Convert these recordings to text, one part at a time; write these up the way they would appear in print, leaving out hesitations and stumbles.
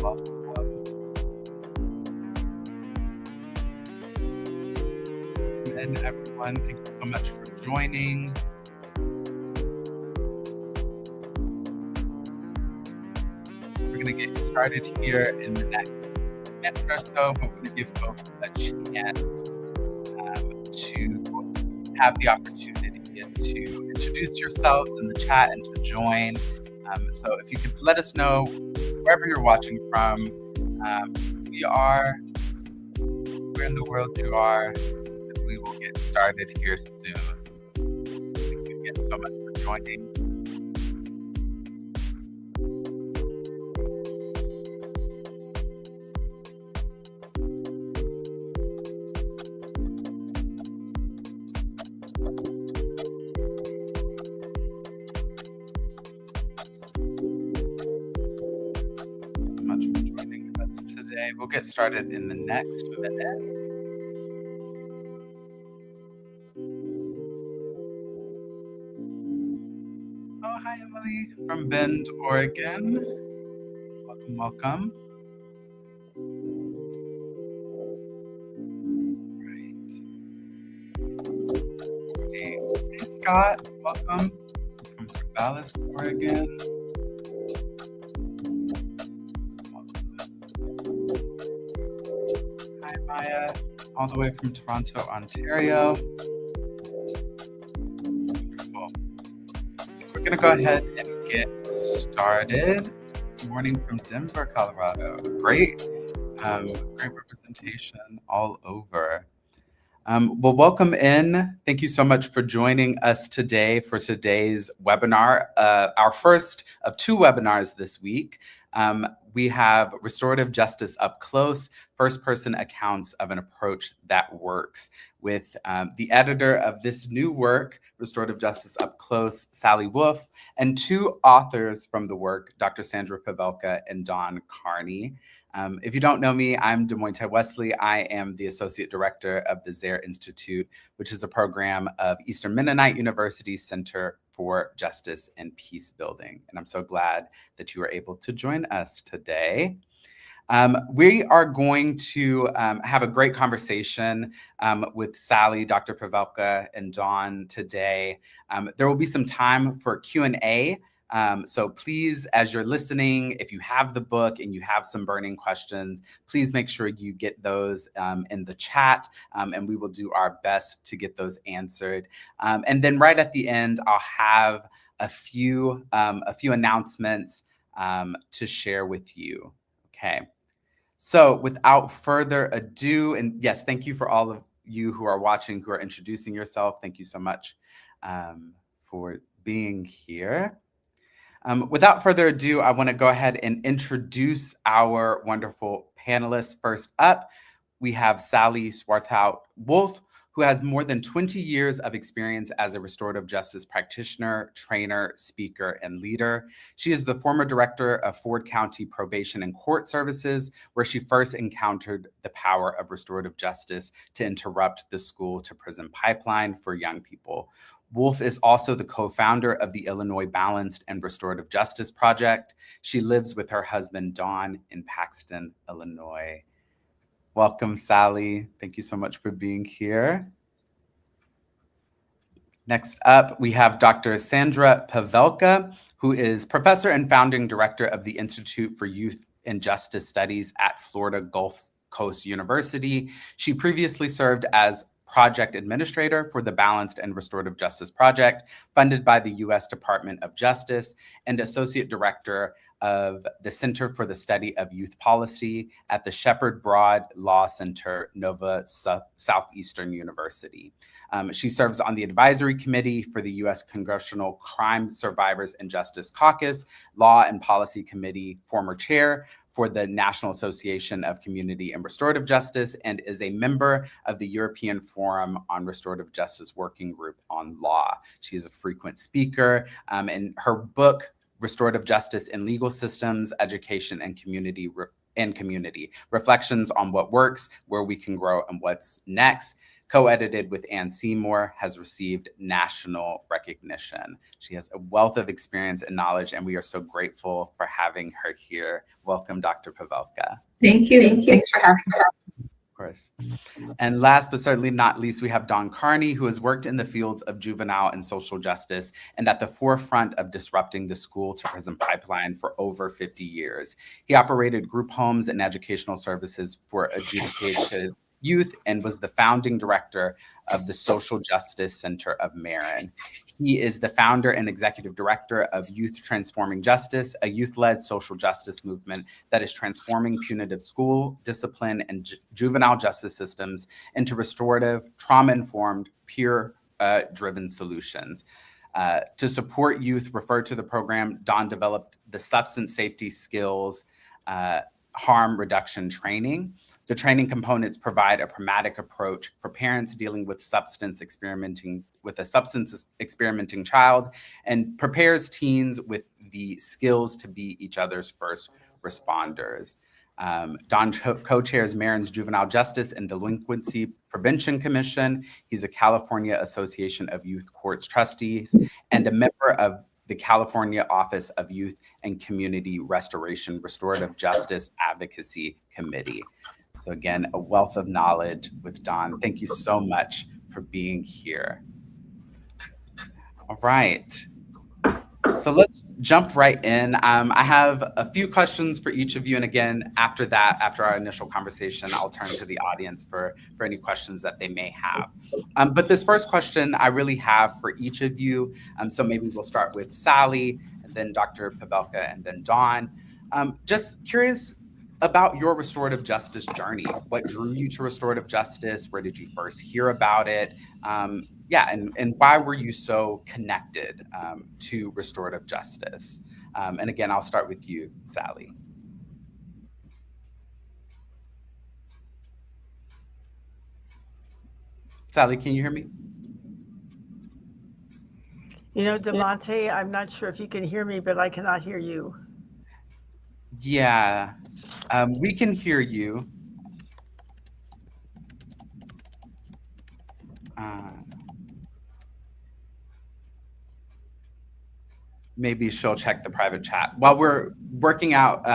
And everyone, thank you so much for joining. We're going to get started here in the next minute or so, but we're going to give folks a chance to have the opportunity to introduce yourselves in the chat and to join. So if you could let us know wherever you're watching from, who you are, where in the world you are, and we will get started here soon. Thank you again so much for joining. We'll get started in the next minute. Oh, hi, Emily from Bend, Oregon. Welcome, welcome. Right. Hey, Scott, welcome from Dallas, Oregon. Maya, all the way from Toronto, Ontario. Wonderful. We're going to go ahead and get started. Good morning from Denver, Colorado. Great representation all over. Well, welcome in. Thank you so much for joining us today for today's webinar, our first of two webinars this week. We have Restorative Justice Up Close, first-person accounts of an approach that works, with the editor of this new work, Restorative Justice Up Close, Sally Wolf, and two authors from the work, Dr. Sandra Pavelka and Don Carney. If you don't know me, I'm Des Moines Wesley. I am the Associate Director of the Zaire Institute, which is a program of Eastern Mennonite University's Center for Justice and Peace Building. And I'm so glad that you are able to join us today. We are going to have a great conversation with Sally, Dr. Pavelka, and Dawn today. There will be some time for Q&A. So please, as you're listening, if you have the book and you have some burning questions, please make sure you get those in the chat, and we will do our best to get those answered. And then right at the end, I'll have a few announcements to share with you. Okay. So without further ado, and yes, thank you for all of you who are watching, who are introducing yourself. Thank you so much for being here. Without further ado, I want to go ahead and introduce our wonderful panelists. First up, we have Sally Swarthout Wolf, who has more than 20 years of experience as a restorative justice practitioner, trainer, speaker, and leader. She is the former director of Ford County Probation and Court Services, where she first encountered the power of restorative justice to interrupt the school-to-prison pipeline for young people. Wolf is also the co-founder of the Illinois Balanced and Restorative Justice Project. She lives with her husband, Don, in Paxton, Illinois. Welcome, Sally. Thank you so much for being here. Next up, we have Dr. Sandra Pavelka, who is professor and founding director of the Institute for Youth and Justice Studies at Florida Gulf Coast University. She previously served as project administrator for the Balanced and Restorative Justice Project, funded by the U.S. Department of Justice, and associate director of the Center for the Study of Youth Policy at the Shepherd Broad Law Center, Nova Southeastern University. She serves on the advisory committee for the U.S. Congressional Crime Survivors and Justice Caucus, Law and Policy Committee, former chair for the National Association of Community and Restorative Justice, and is a member of the European Forum on Restorative Justice Working Group on Law. She is a frequent speaker, and her book, Restorative Justice in Legal Systems, Education, and Community, Reflections on What Works, Where We Can Grow, and What's Next, co-edited with Ann Seymour, has received national recognition. She has a wealth of experience and knowledge, and we are so grateful for having her here. Welcome, Dr. Pavelka. Thank you. Thanks for having me. Of course. And last but certainly not least, we have Don Carney, who has worked in the fields of juvenile and social justice and at the forefront of disrupting the school to prison pipeline for over 50 years. He operated group homes and educational services for adjudicated youth and was the founding director of the Social Justice Center of Marin. He is the founder and executive director of Youth Transforming Justice, a youth-led social justice movement that is transforming punitive school, discipline, and juvenile justice systems into restorative, trauma-informed, peer-driven solutions. To support youth referred to the program, Don developed the substance safety skills harm reduction training. The training components provide a pragmatic approach for parents dealing with a substance experimenting child and prepares teens with the skills to be each other's first responders. Don co-chairs Marin's Juvenile Justice and Delinquency Prevention Commission. He's a California Association of Youth Courts Trustees and a member of the California Office of Youth and Community Restoration Restorative Justice Advocacy Committee. So again, a wealth of knowledge with Don. Thank you so much for being here. All right. So let's jump right in. I have a few questions for each of you. And again, after that, after our initial conversation, I'll turn to the audience for any questions that they may have. But this first question I really have for each of you. So maybe we'll start with Sally, and then Dr. Pavelka, and then Dawn. Just curious about your restorative justice journey. What drew you to restorative justice? Where did you first hear about it? And why were you so connected to restorative justice? And again, I'll start with you, Sally. Sally, can you hear me? You know, Demonte, I'm not sure if you can hear me, but I cannot hear you. Yeah, we can hear you. Maybe she'll check the private chat. While we're working out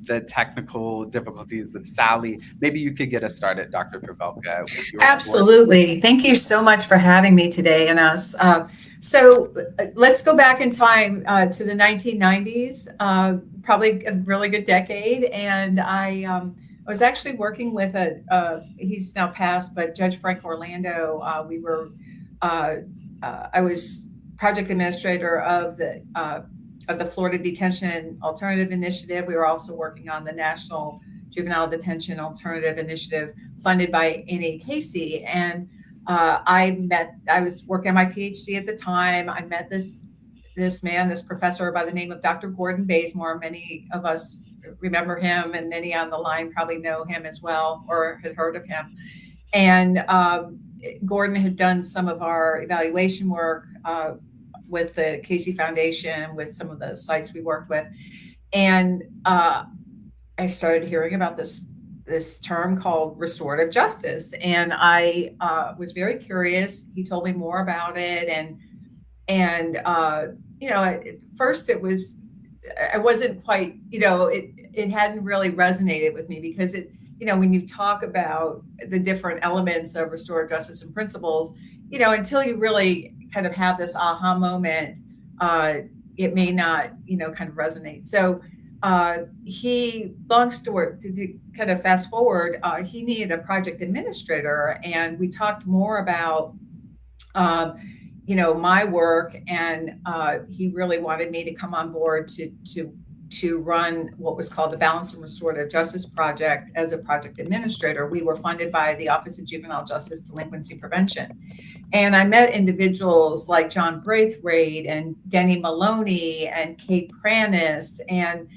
the technical difficulties with Sally, maybe you could get us started, Dr. Pavelka. Absolutely. Report. Thank you so much for having me today and us. So let's go back in time to the 1990s, probably a really good decade. And I was actually working with he's now passed, but Judge Frank Orlando. I was project administrator of the Florida Detention Alternative Initiative. We were also working on the National Juvenile Detention Alternative Initiative funded by NACC. And I was working on my PhD at the time. I met this professor by the name of Dr. Gordon Bazemore. Many of us remember him, and many on the line probably know him as well or had heard of him. And Gordon had done some of our evaluation work with the Casey Foundation, with some of the sites we worked with. And I started hearing about this term called restorative justice. And I was very curious. He told me more about it. And at first I wasn't quite, it hadn't really resonated with me because when you talk about the different elements of restorative justice and principles, until you really kind of have this aha moment, it may not, kind of resonate. So long story to kind of fast forward, he needed a project administrator, and we talked more about, my work, and he really wanted me to come on board to run what was called the Balance and Restorative Justice Project as a project administrator. We were funded by the Office of Juvenile Justice Delinquency Prevention. And I met individuals like John Braithwaite and Denny Maloney and Kate Pranis. And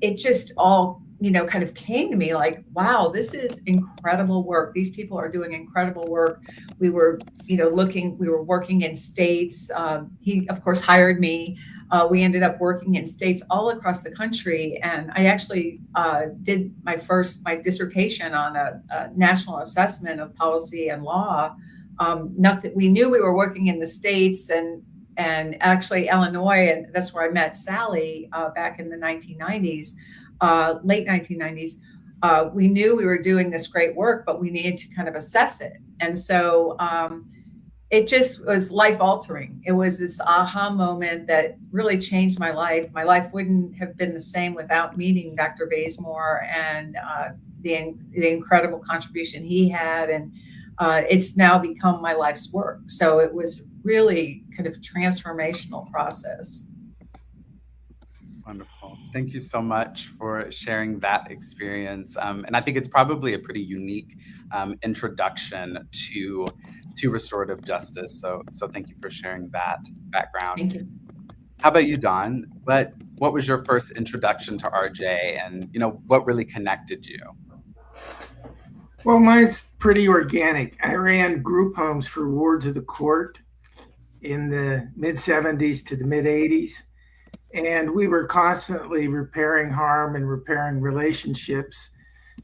it just all, kind of came to me like, wow, this is incredible work. These people are doing incredible work. We were, we were working in states. He, of course, hired me We ended up working in states all across the country. And I actually did my dissertation on a national assessment of policy and law. We knew we were working in the states and actually Illinois, and that's where I met Sally back in the 1990s, late 1990s. We knew we were doing this great work, but we needed to kind of assess it. And so it just was life altering. It was this aha moment that really changed my life. My life wouldn't have been the same without meeting Dr. Bazemore and the incredible contribution he had. And it's now become my life's work. So it was really kind of transformational process. Wonderful. Thank you so much for sharing that experience. And I think it's probably a pretty unique introduction to restorative justice. So thank you for sharing that background. Thank you. How about you, Dawn? What was your first introduction to RJ, and what really connected you? Well, mine's pretty organic. I ran group homes for wards of the court in the mid-70s to the mid-80s. And we were constantly repairing harm and repairing relationships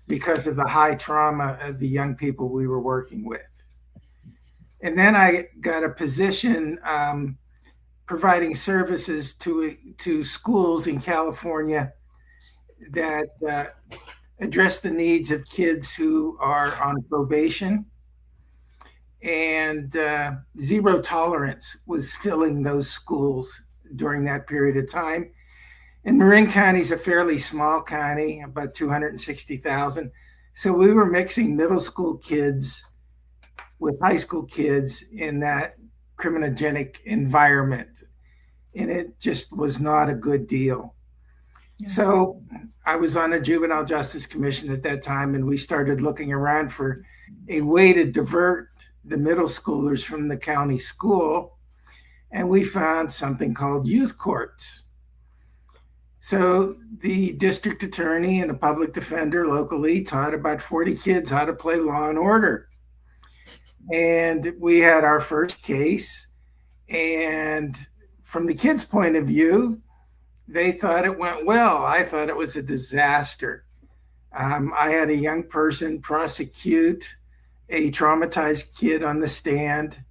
because of the high trauma of the young people we were working with. And then I got a position providing services to schools in California that address the needs of kids who are on probation. And zero tolerance was filling those schools during that period of time. And Marin County is a fairly small county, about 260,000. So we were mixing middle school kids with high school kids in that criminogenic environment. And it just was not a good deal. Yeah. So I was on a juvenile justice commission at that time, and we started looking around for a way to divert the middle schoolers from the county school. And we found something called youth courts. So the district attorney and a public defender locally taught about 40 kids how to play law and order. And we had our first case. And from the kids' point of view, they thought it went well. I thought it was a disaster. I had a young person prosecute a traumatized kid on the stand,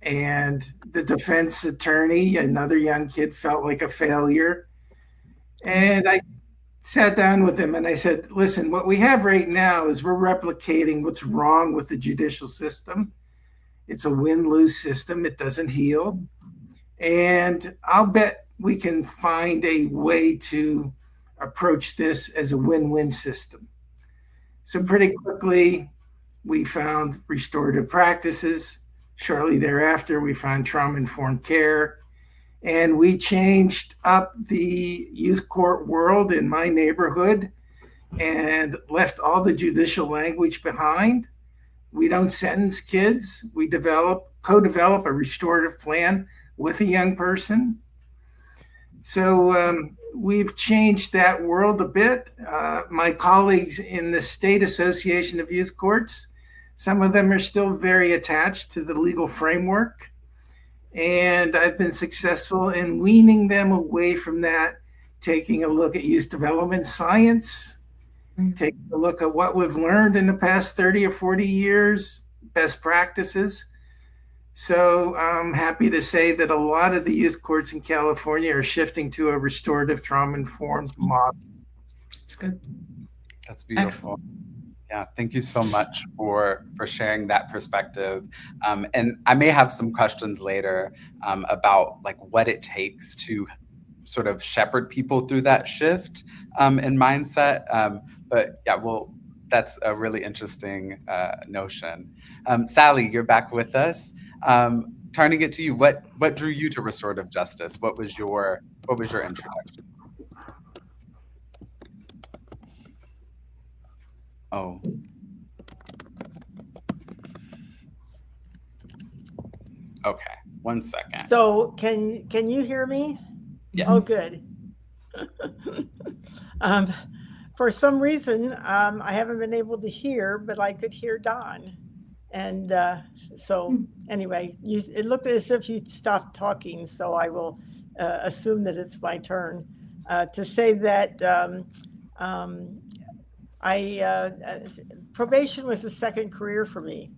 and the defense attorney, another young kid, felt like a failure. And I sat down with him and I said, listen, what we have right now is we're replicating what's wrong with the judicial system. It's a win-lose system. It doesn't heal. And I'll bet we can find a way to approach this as a win-win system. So pretty quickly, we found restorative practices. Shortly thereafter, we found trauma-informed care. And we changed up the youth court world in my neighborhood and left all the judicial language behind. We don't sentence kids. We co-develop a restorative plan with a young person. So we've changed that world a bit. My colleagues in the State Association of Youth Courts, some of them are still very attached to the legal framework. And I've been successful in weaning them away from that, taking a look at youth development science, taking a look at what we've learned in the past 30 or 40 years, best practices. So I'm happy to say that a lot of the youth courts in California are shifting to a restorative trauma-informed model. That's good. That's beautiful. Excellent. Yeah, thank you so much for sharing that perspective. And I may have some questions later about like what it takes to sort of shepherd people through that shift in mindset. But yeah, well, that's a really interesting notion. Sally, you're back with us. Turning it to you, what drew you to restorative justice? What was your introduction? Oh. Okay, 1 second. So can you hear me? Yes. Oh, good. For some reason, I haven't been able to hear, but I could hear Dawn. And so anyway, it looked as if you stopped talking, so I will assume that it's my turn to say that um, probation was a second career for me.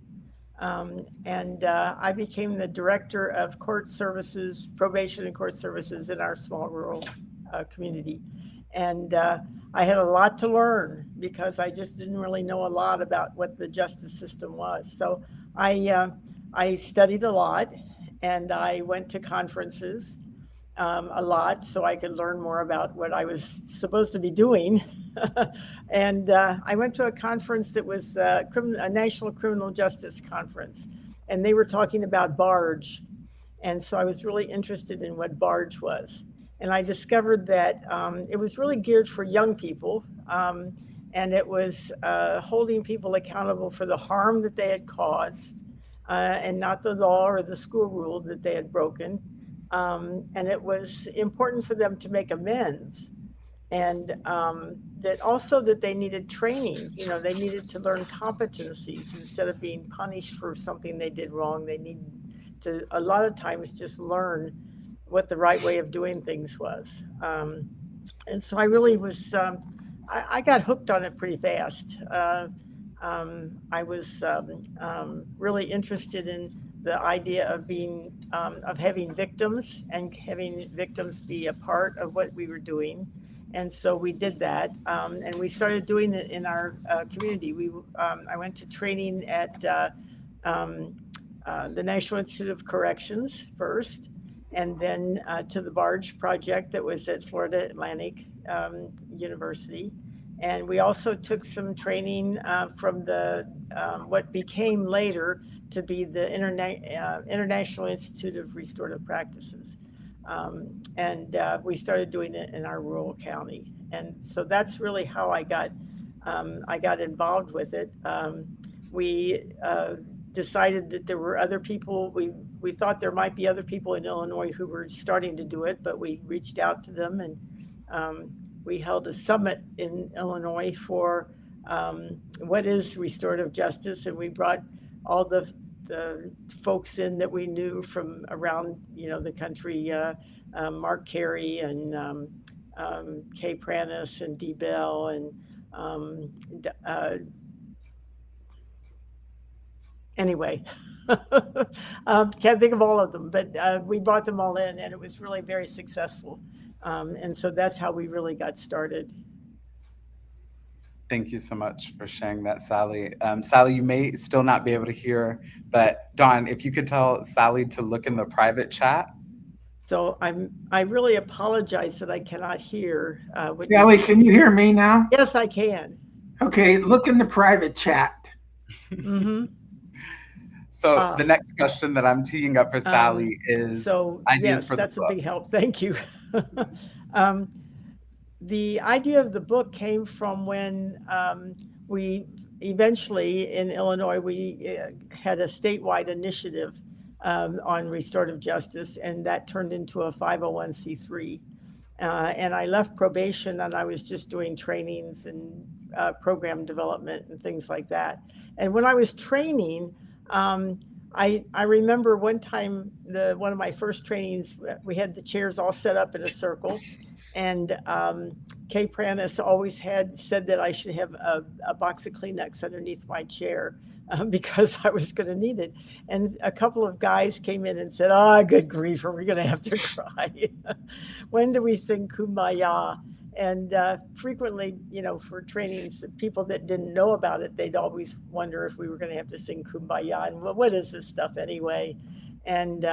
And I became the director of court services, probation and court services in our small rural community. And I had a lot to learn because I just didn't really know a lot about what the justice system was. So I studied a lot, and I went to conferences a lot so I could learn more about what I was supposed to be doing. And I went to a conference that was a National Criminal Justice Conference, and they were talking about barge. And so I was really interested in what barge was. And I discovered that it was really geared for young people, and it was holding people accountable for the harm that they had caused, and not the law or the school rule that they had broken. And it was important for them to make amends, and that also that they needed training. They needed to learn competencies instead of being punished for something they did wrong. They needed to, a lot of times, just learn what the right way of doing things was. And so I really was, I got hooked on it pretty fast. I was really interested in the idea of being, of having victims and having victims be a part of what we were doing. And so we did that, and we started doing it in our community. I went to training at the National Institute of Corrections first, and then to the Barge Project that was at Florida Atlantic University. And we also took some training from the what became later to be the International Institute of Restorative Practices. And we started doing it in our rural county. And so that's really how I got involved with it. We decided that there were other people. We thought there might be other people in Illinois who were starting to do it, but we reached out to them, and we held a summit in Illinois for what is restorative justice, and we brought all the folks in that we knew from around the country, Mark Carey and Kay Pranis and Dee Bell and anyway, can't think of all of them, but we brought them all in, and it was really very successful. And so that's how we really got started. Thank you so much for sharing that, Sally. Sally, you may still not be able to hear, but Dawn, if you could tell Sally to look in the private chat. So I really apologize that I cannot hear. Sally, can you hear me now? Yes, I can. Okay, look in the private chat. Mm-hmm. So the next question that I'm teeing up for Sally is yes, that's a big help. Thank you. The idea of the book came from when we eventually in Illinois, we had a statewide initiative on restorative justice, and that turned into a 501c3. And I left probation, and I was just doing trainings and program development and things like that. And when I was training, I remember one time, one of my first trainings, we had the chairs all set up in a circle, and Kay Pranis always said that I should have a box of Kleenex underneath my chair because I was going to need it. And a couple of guys came in and said, "Oh, good grief, are we going to have to cry? When do we sing Kumbaya?" And frequently, for trainings, people that didn't know about it, they'd always wonder if we were going to have to sing Kumbaya and what is this stuff anyway? And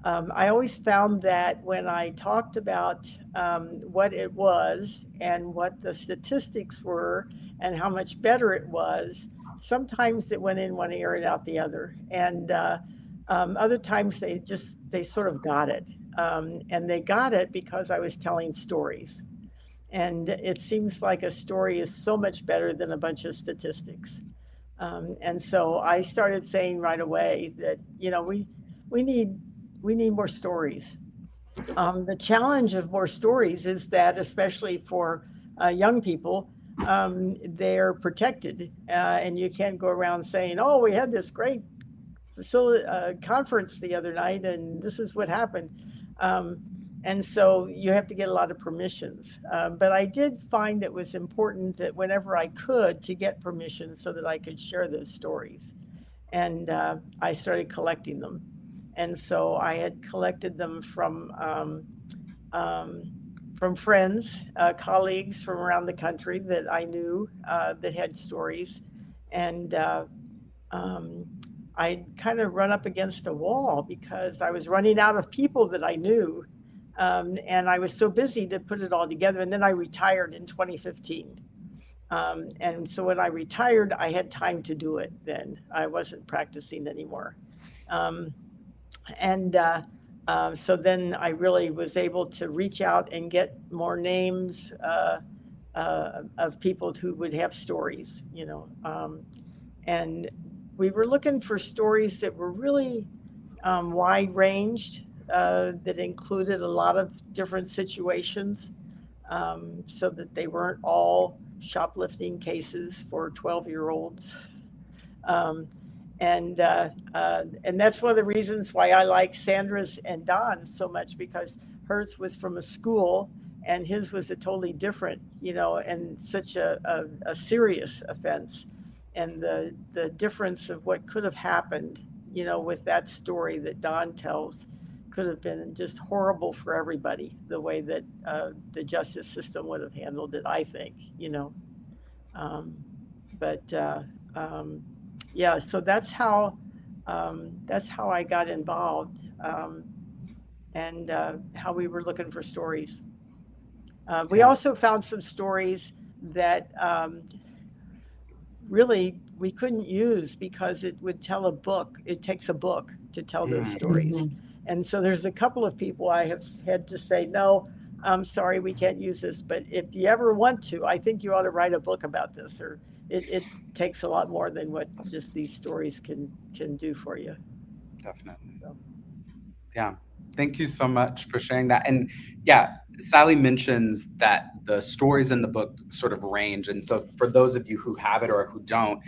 I always found that when I talked about what it was and what the statistics were and how much better it was, sometimes it went in one ear and out the other. And other times they sort of got it. And they got it because I was telling stories. And it seems like a story is so much better than a bunch of statistics. And so I started saying right away that, we need more stories. The challenge of more stories is that, especially for young people, they're protected, and you can't go around saying, "Oh, we had this great conference the other night, and this is what happened." And so you have to get a lot of permissions. But I did find it was important that whenever I could to get permission so that I could share those stories. And I started collecting them. And so I had collected them from friends, colleagues from around the country that I knew that had stories. And I'd kind of run up against a wall because I was running out of people that I knew. And I was so busy to put it all together. And then I retired in 2015. And so when I retired, I had time to do it then. I wasn't practicing anymore. So then I really was able to reach out and get more names of people who would have stories, and we were looking for stories that were really wide ranged, that included a lot of different situations, so that they weren't all shoplifting cases for 12-year-olds. And that's one of the reasons why I like Sandra's and Don's so much, because hers was from a school and his was a totally different, and such a serious offense. And the difference of what could have happened, with that story that Don tells could have been just horrible for everybody, the way that the justice system would have handled it, I think, yeah, so that's how I got involved, and how we were looking for stories. We also found some stories that really we couldn't use because it would tell a book. It takes a book to tell those stories. Mm-hmm. And so there's a couple of people I have had to say, no, I'm sorry, we can't use this. But if you ever want to, I think you ought to write a book about this, or it takes a lot more than what just these stories can do for you. Definitely. So. Yeah. Thank you so much for sharing that. And yeah, Sally mentions that the stories in the book sort of range. And so for those of you who have it or who don't,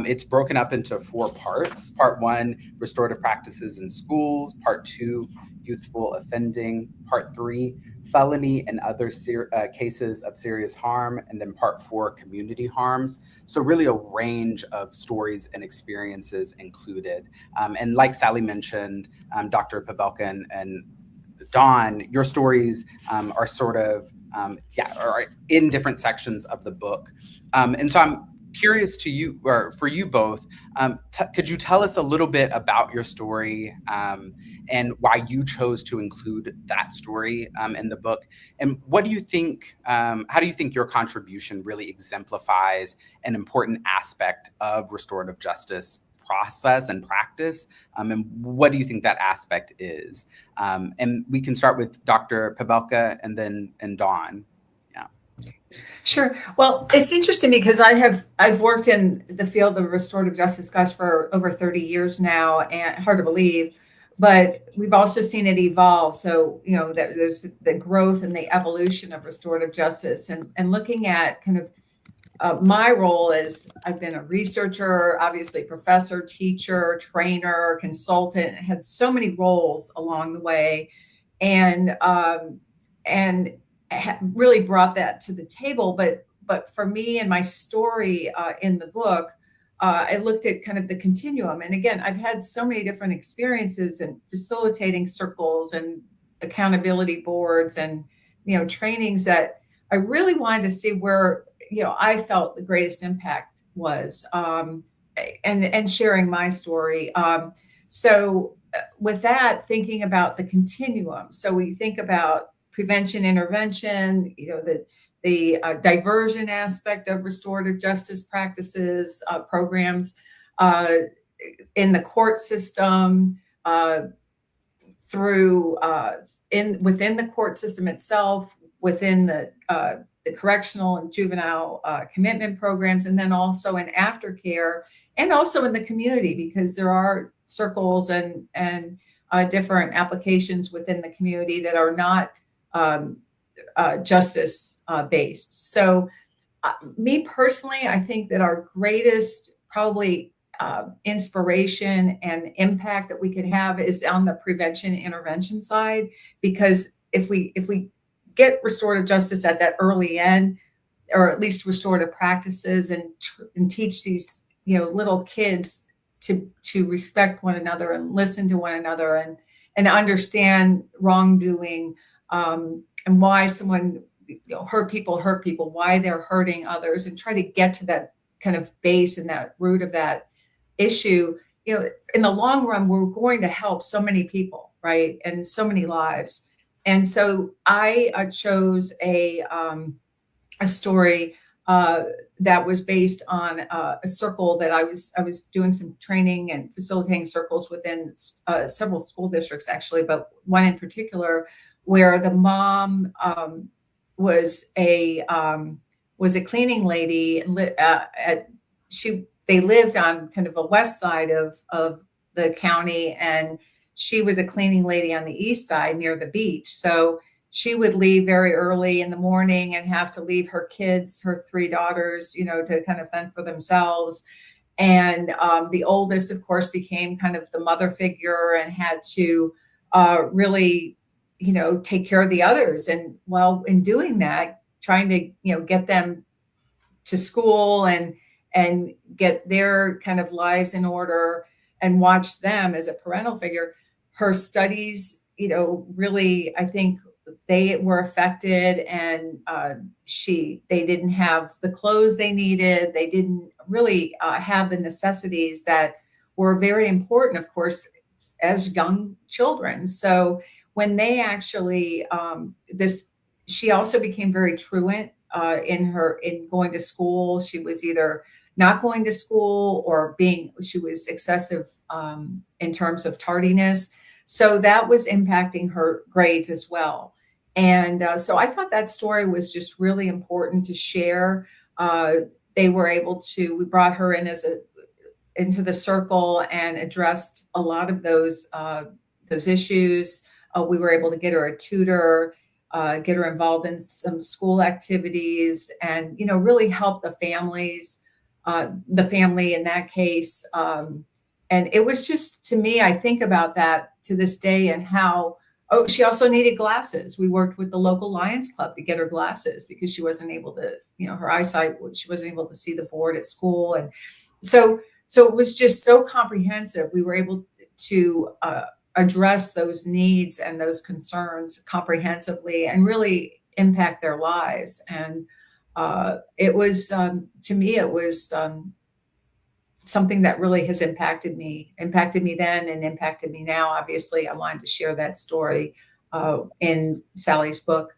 it's broken up into 4 parts. Part 1, restorative practices in schools. Part 2, youthful offending. Part 3, felony and other cases of serious harm. And then part 4, community harms. So really a range of stories and experiences included. And like Sally mentioned, Dr. Pavelka and Dawn, your stories are sort of, are in different sections of the book. And so I'm curious to you, or for you both, could you tell us a little bit about your story and why you chose to include that story in the book? And what do you think, how do you think your contribution really exemplifies an important aspect of restorative justice process and practice? And what do you think that aspect is? And we can start with Dr. Pavelka and Dawn. Yeah. Sure. Well, it's interesting because I've worked in the field of restorative justice, for over 30 years now, and hard to believe, but we've also seen it evolve. So, that there's the growth and the evolution of restorative justice, and looking at kind of my role is I've been a researcher, obviously professor, teacher, trainer, consultant, had so many roles along the way, and really brought that to the table. But for me and my story in the book, I looked at kind of the continuum. And again, I've had so many different experiences in facilitating circles and accountability boards and, trainings, that I really wanted to see where, I felt the greatest impact was, and sharing my story. So with that, thinking about the continuum. So we think about prevention, intervention, the diversion aspect of restorative justice practices, programs in the court system, within the court system itself, within the correctional and juvenile commitment programs, and then also in aftercare, and also in the community, because there are circles and different applications within the community that are not justice based. So me personally, I think that our greatest probably inspiration and impact that we can have is on the prevention intervention side, because if we get restorative justice at that early end, or at least restorative practices, and teach these, little kids to respect one another and listen to one another, and understand wrongdoing, and why someone hurt people, why they're hurting others, and try to get to that kind of base and that root of that issue. In the long run, we're going to help so many people, right, and so many lives. And so I chose a story that was based on a circle that I was doing some training and facilitating circles within several school districts, actually, but one in particular where the mom was a cleaning lady, and they lived on kind of a west side of the county, and she was a cleaning lady on the east side near the beach. So she would leave very early in the morning and have to leave her kids, her 3 daughters, to kind of fend for themselves. And the oldest, of course, became kind of the mother figure and had to really, take care of the others. And while in doing that, trying to, get them to school and get their kind of lives in order and watch them as a parental figure, her studies, really, I think they were affected, and they didn't have the clothes they needed. They didn't really have the necessities that were very important, of course, as young children. So when they actually, she also became very truant in going to school. She was either not going to school or she was excessive in terms of tardiness. So that was impacting her grades as well. And so I thought that story was just really important to share. We brought her in into the circle and addressed a lot of those issues. We were able to get her a tutor, get her involved in some school activities, and, really help the family in that case. And it was just, to me, I think about that to this day, and how, she also needed glasses. We worked with the local Lions Club to get her glasses because she wasn't able to, her eyesight, she wasn't able to see the board at school. And so it was just so comprehensive. We were able to address those needs and those concerns comprehensively and really impact their lives. And it was, to me, it was something that really has impacted me then and impacted me now. Obviously, I wanted to share that story in Sally's book.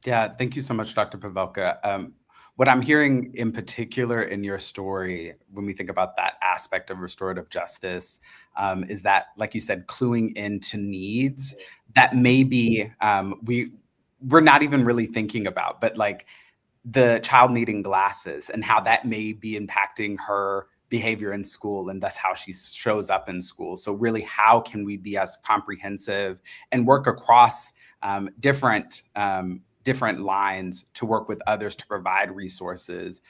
Yeah, thank you so much, Dr. Pavelka. What I'm hearing in particular in your story, when we think about that aspect of restorative justice, is that, like you said, cluing into needs that maybe we're not even really thinking about, but like the child needing glasses and how that may be impacting her behavior in school and thus how she shows up in school. So really, how can we be as comprehensive and work across different lines to work with others to provide resources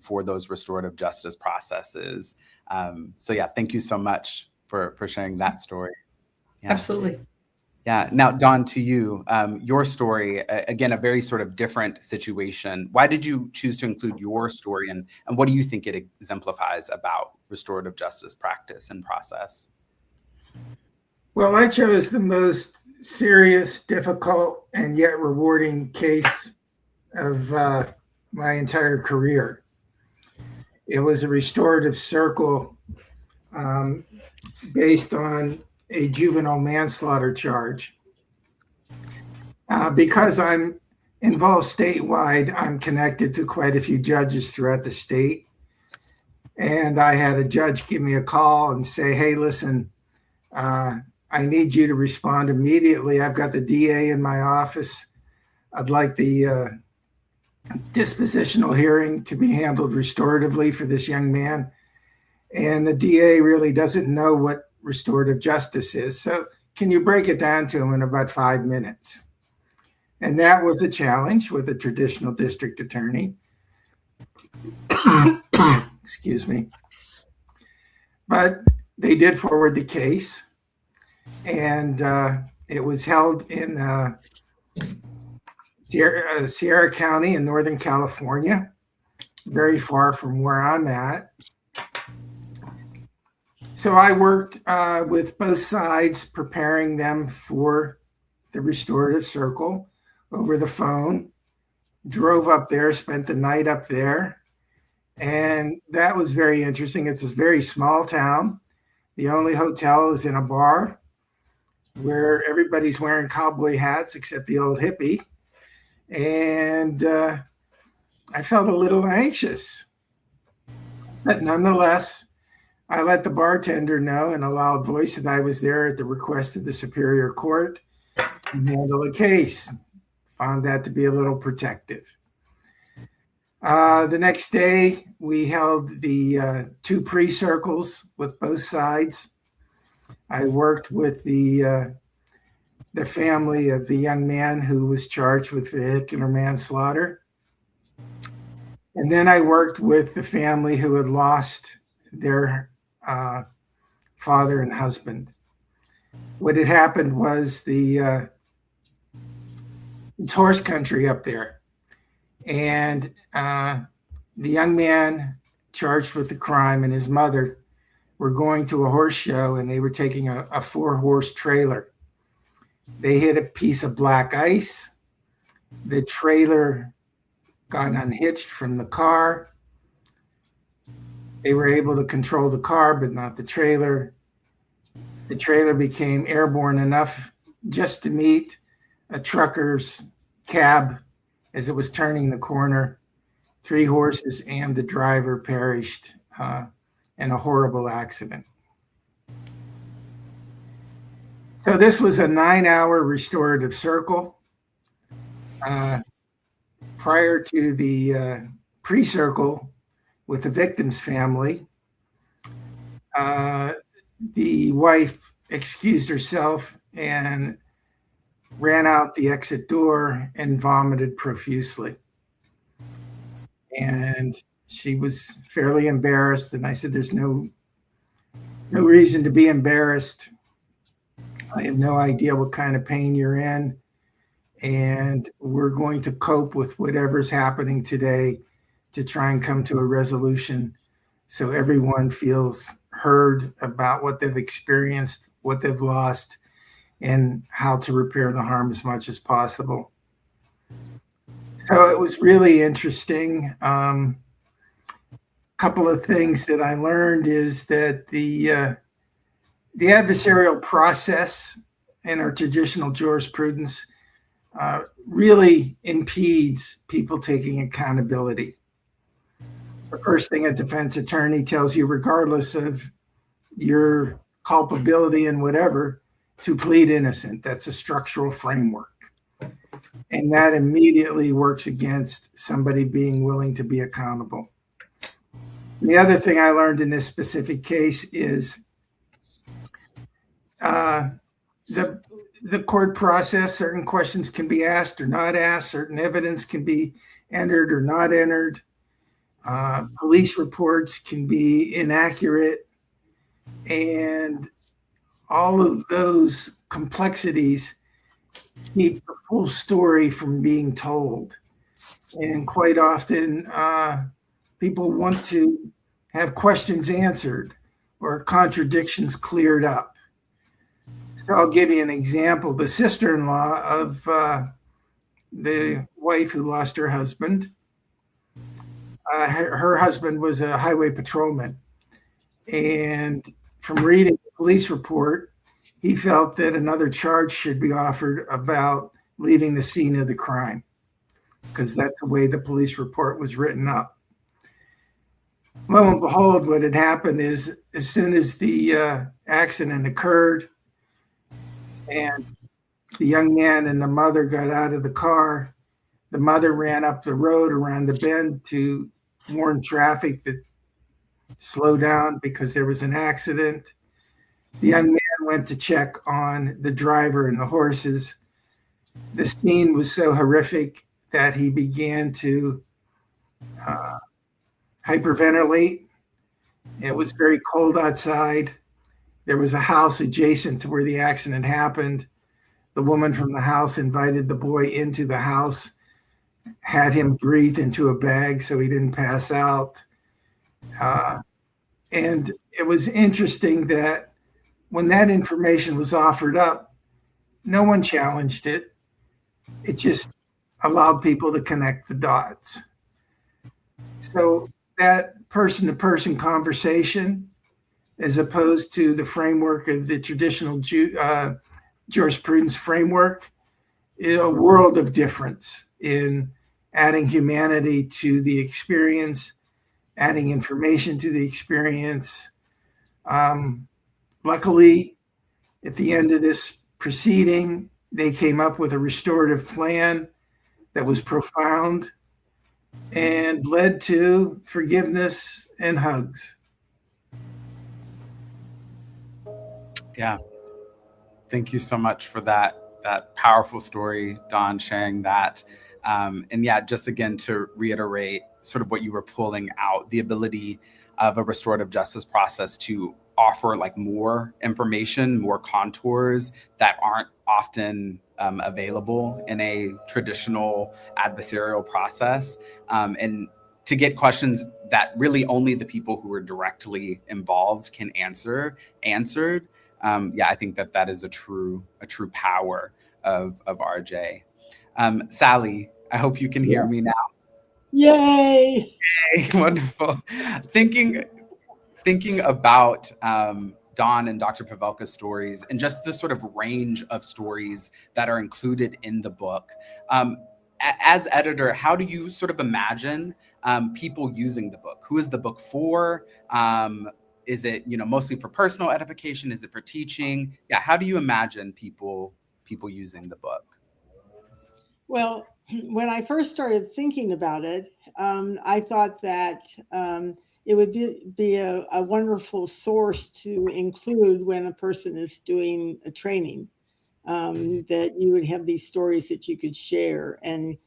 for those restorative justice processes. So yeah, thank you so much for sharing that story. Yeah. Absolutely. Yeah. Now, Dawn, to you, your story, again, a very sort of different situation. Why did you choose to include your story, and what do you think it exemplifies about restorative justice practice and process? Well, I chose the most serious, difficult, and yet rewarding case of my entire career. It was a restorative circle based on a juvenile manslaughter charge. Because I'm involved statewide, I'm connected to quite a few judges throughout the state. And I had a judge give me a call and say, hey, listen, I need you to respond immediately. I've got the DA in my office. I'd like the dispositional hearing to be handled restoratively for this young man. And the DA really doesn't know what restorative justice is. So can you break it down to him in about 5 minutes? And that was a challenge with a traditional district attorney. Excuse me. But they did forward the case. And It was held in Sierra County in Northern California, very far from where I'm at. So I worked with both sides, preparing them for the restorative circle over the phone, drove up there, spent the night up there. And that was very interesting. It's a very small town. The only hotel is in a bar where everybody's wearing cowboy hats except the old hippie. And I felt a little anxious. But nonetheless, I let the bartender know in a loud voice that I was there at the request of the Superior Court to handle a case. Found that to be a little protective. The next day, we held the 2 pre-circles with both sides. I worked with the family of the young man who was charged with vehicular manslaughter. And then I worked with the family who had lost their father and husband. What had happened was it's horse country up there. And the young man charged with the crime and his mother were going to a horse show, and they were taking a 4-horse trailer. They hit a piece of black ice. The trailer got unhitched from the car. They were able to control the car, but not the trailer. The trailer became airborne enough just to meet a trucker's cab as it was turning the corner. 3 horses and the driver perished in a horrible accident. So this was a 9-hour restorative circle. Prior to the pre-circle with the victim's family, the wife excused herself and ran out the exit door and vomited profusely. And she was fairly embarrassed. And I said, there's no reason to be embarrassed. I have no idea what kind of pain you're in. And we're going to cope with whatever's happening today to try and come to a resolution so everyone feels heard about what they've experienced, what they've lost, and how to repair the harm as much as possible. So it was really interesting. Couple of things that I learned is that the adversarial process in our traditional jurisprudence really impedes people taking accountability. The first thing a defense attorney tells you, regardless of your culpability and whatever, to plead innocent. That's a structural framework. And that immediately works against somebody being willing to be accountable. And the other thing I learned in this specific case is the court process. Certain questions can be asked or not asked. Certain evidence can be entered or not entered. Police reports can be inaccurate. And all of those complexities keep the full story from being told. And quite often, people want to have questions answered or contradictions cleared up. So I'll give you an example. The sister-in-law of the wife who lost her husband, her husband was a highway patrolman. And from reading the police report, he felt that another charge should be offered about leaving the scene of the crime, because that's the way the police report was written up. Lo and behold, what had happened is as soon as the accident occurred and the young man and the mother got out of the car, the mother ran up the road around the bend to warn traffic that slow down because there was an accident. The young man went to check on the driver and the horses. The scene was so horrific that he began to hyperventilate. It was very cold outside. There was a house adjacent to where the accident happened. the woman from the house invited the boy into the house, had him breathe into a bag so he didn't pass out. And it was interesting that when that information was offered up, no one challenged it. It just allowed people to connect the dots. So that person-to-person conversation, as opposed to the framework of the traditional jurisprudence framework, is a world of difference in adding humanity to the experience, adding information to the experience. Luckily, at the end of this proceeding, they came up with a restorative plan that was profound and led to forgiveness and hugs. Yeah. Thank you so much for that powerful story, Dawn, sharing that. And yeah, just again, to reiterate sort of what you were pulling out, the ability of a restorative justice process to offer like more information, more contours that aren't often available in a traditional adversarial process. And to get questions that really only the people who are directly involved can answered. Yeah, I think that is a true power of RJ. Sally, I hope you can hear me now. Yay! Hey, wonderful. Thinking about Dawn and Dr. Pavelka's stories and just the sort of range of stories that are included in the book. As editor, how do you sort of imagine people using the book? Who is the book for? Is it, mostly for personal edification? Is it for teaching? Yeah, how do you imagine people using the book? Well, when I first started thinking about it, I thought that it would be a wonderful source to include when a person is doing a training, that you would have these stories that you could share and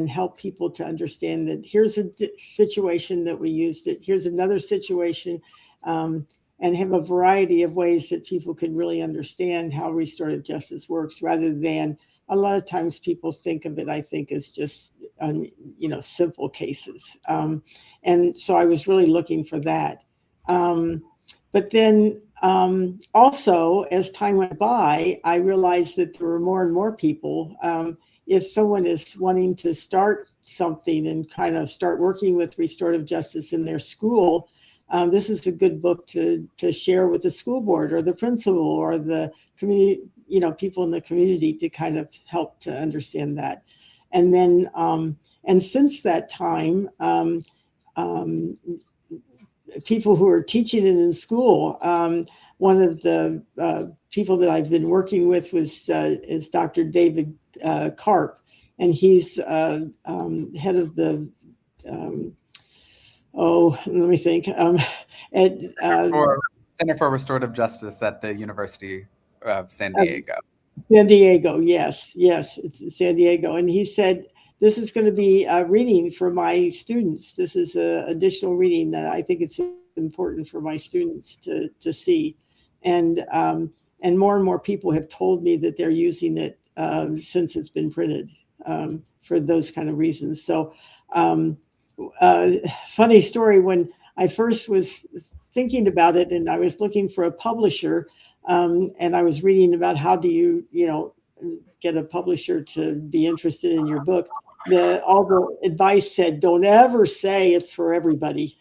help people to understand that here's a situation that we used it, here's another situation, and have a variety of ways that people could really understand how restorative justice works, rather than a lot of times people think of it, I think, as just, simple cases. And so I was really looking for that. But then also, as time went by, I realized that there were more and more people. If someone is wanting to start something and kind of start working with restorative justice in their school, this is a good book to share with the school board or the principal or the community, people in the community, to kind of help to understand that. And then, and since that time, people who are teaching it in school, one of the people that I've been working with is Dr. David Karp, and he's head of the let me think. Center for Restorative Justice at the University of San Diego. San Diego, yes, it's San Diego. And he said, this is going to be a reading for my students. This is an additional reading that I think it's important for my students to see. And more and more people have told me that they're using it since it's been printed for those kind of reasons. So funny story, when I first was thinking about it and I was looking for a publisher, and I was reading about how do you get a publisher to be interested in your book, all the advice said, don't ever say it's for everybody.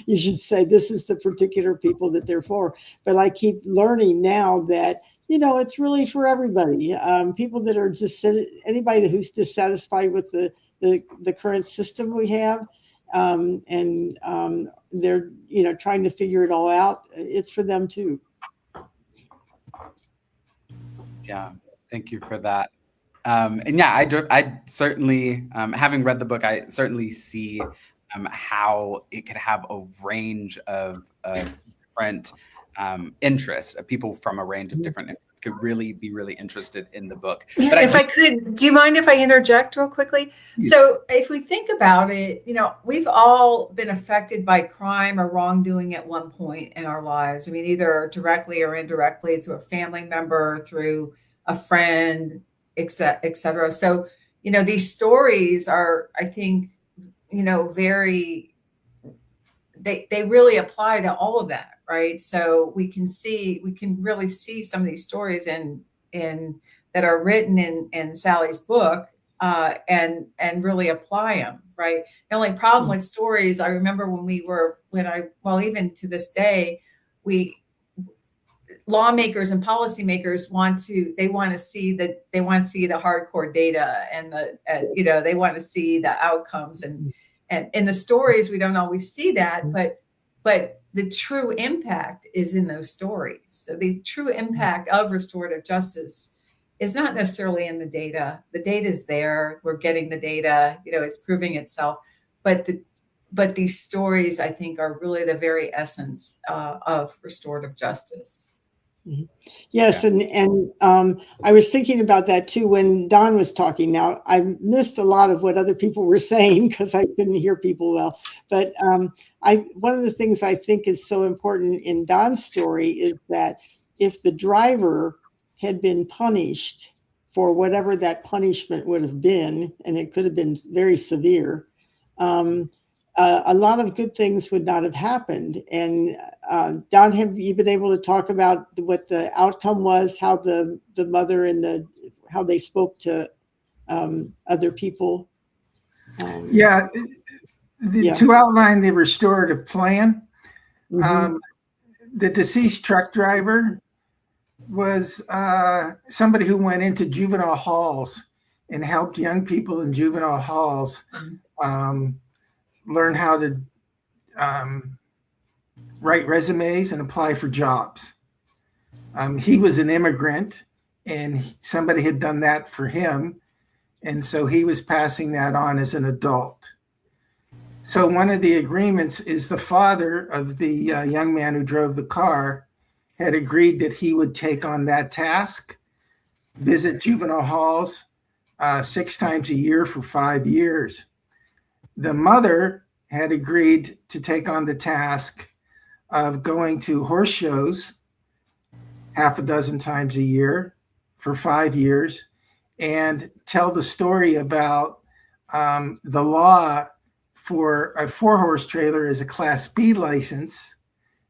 You should say this is the particular people that they're for. But I keep learning now that it's really for everybody. People that are just, anybody who's dissatisfied with the current system we have, and they're trying to figure it all out, it's for them too. Yeah, thank you for that. And yeah, I certainly, having read the book, I certainly see how it could have a range of different interests. People from a range of different interests could really be really interested in the book. But if I could, do you mind if I interject real quickly? Yeah. So if we think about it, we've all been affected by crime or wrongdoing at one point in our lives. I mean, either directly or indirectly, through a family member, through a friend, et cetera. So, these stories are, I think, very, they really apply to all of that, right? So we can really see some of these stories in that are written in Sally's book, and really apply them, right? The only problem with stories, I remember even to this day, lawmakers and policymakers want to see the hardcore data and they want to see the outcomes, and in the stories we don't always see that, but the true impact is in those stories. So the true impact of restorative justice is not necessarily in the data. The data is there. We're getting the data, it's proving itself, but these stories, I think, are really the very essence of restorative justice. Yes, and I was thinking about that too when Don was talking. Now, I missed a lot of what other people were saying because I couldn't hear people well. But one of the things I think is so important in Don's story is that if the driver had been punished for whatever that punishment would have been, and it could have been very severe, a lot of good things would not have happened. And Don, have you been able to talk about what the outcome was, how the mother and how they spoke to other people? To outline the restorative plan, the deceased truck driver was somebody who went into juvenile halls and helped young people in juvenile halls learn how to write resumes and apply for jobs. He was an immigrant, and somebody had done that for him, and so he was passing that on as an adult. So one of the agreements is the father of the young man who drove the car had agreed that he would take on that task, visit juvenile halls 6 times a year for 5 years. The mother had agreed to take on the task of going to horse shows 6 times a year for 5 years and tell the story about the law for a 4-horse trailer is a Class B license.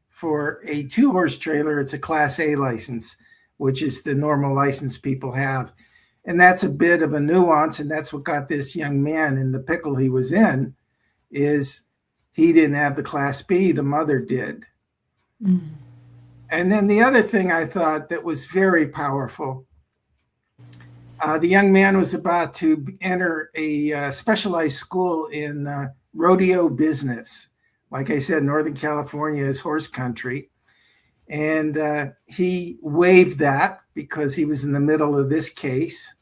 For a 2-horse trailer, it's a Class A license, which is the normal license people have. And that's a bit of a nuance, and that's what got this young man in the pickle he was in, is he didn't have the Class B, the mother did. And then the other thing I thought that was very powerful, the young man was about to enter a specialized school in rodeo business. Like I said, Northern California is horse country. And he waived that because he was in the middle of this case.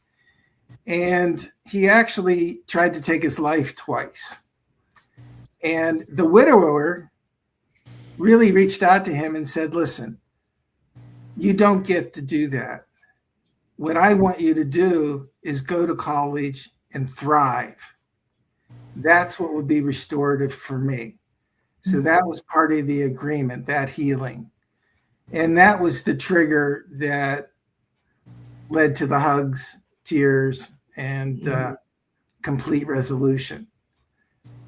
And he actually tried to take his life twice. And the widower really reached out to him and said, listen, you don't get to do that. What I want you to do is go to college and thrive. That's what would be restorative for me. So that was part of the agreement, that healing. And that was the trigger that led to the hugs, tears, and complete resolution.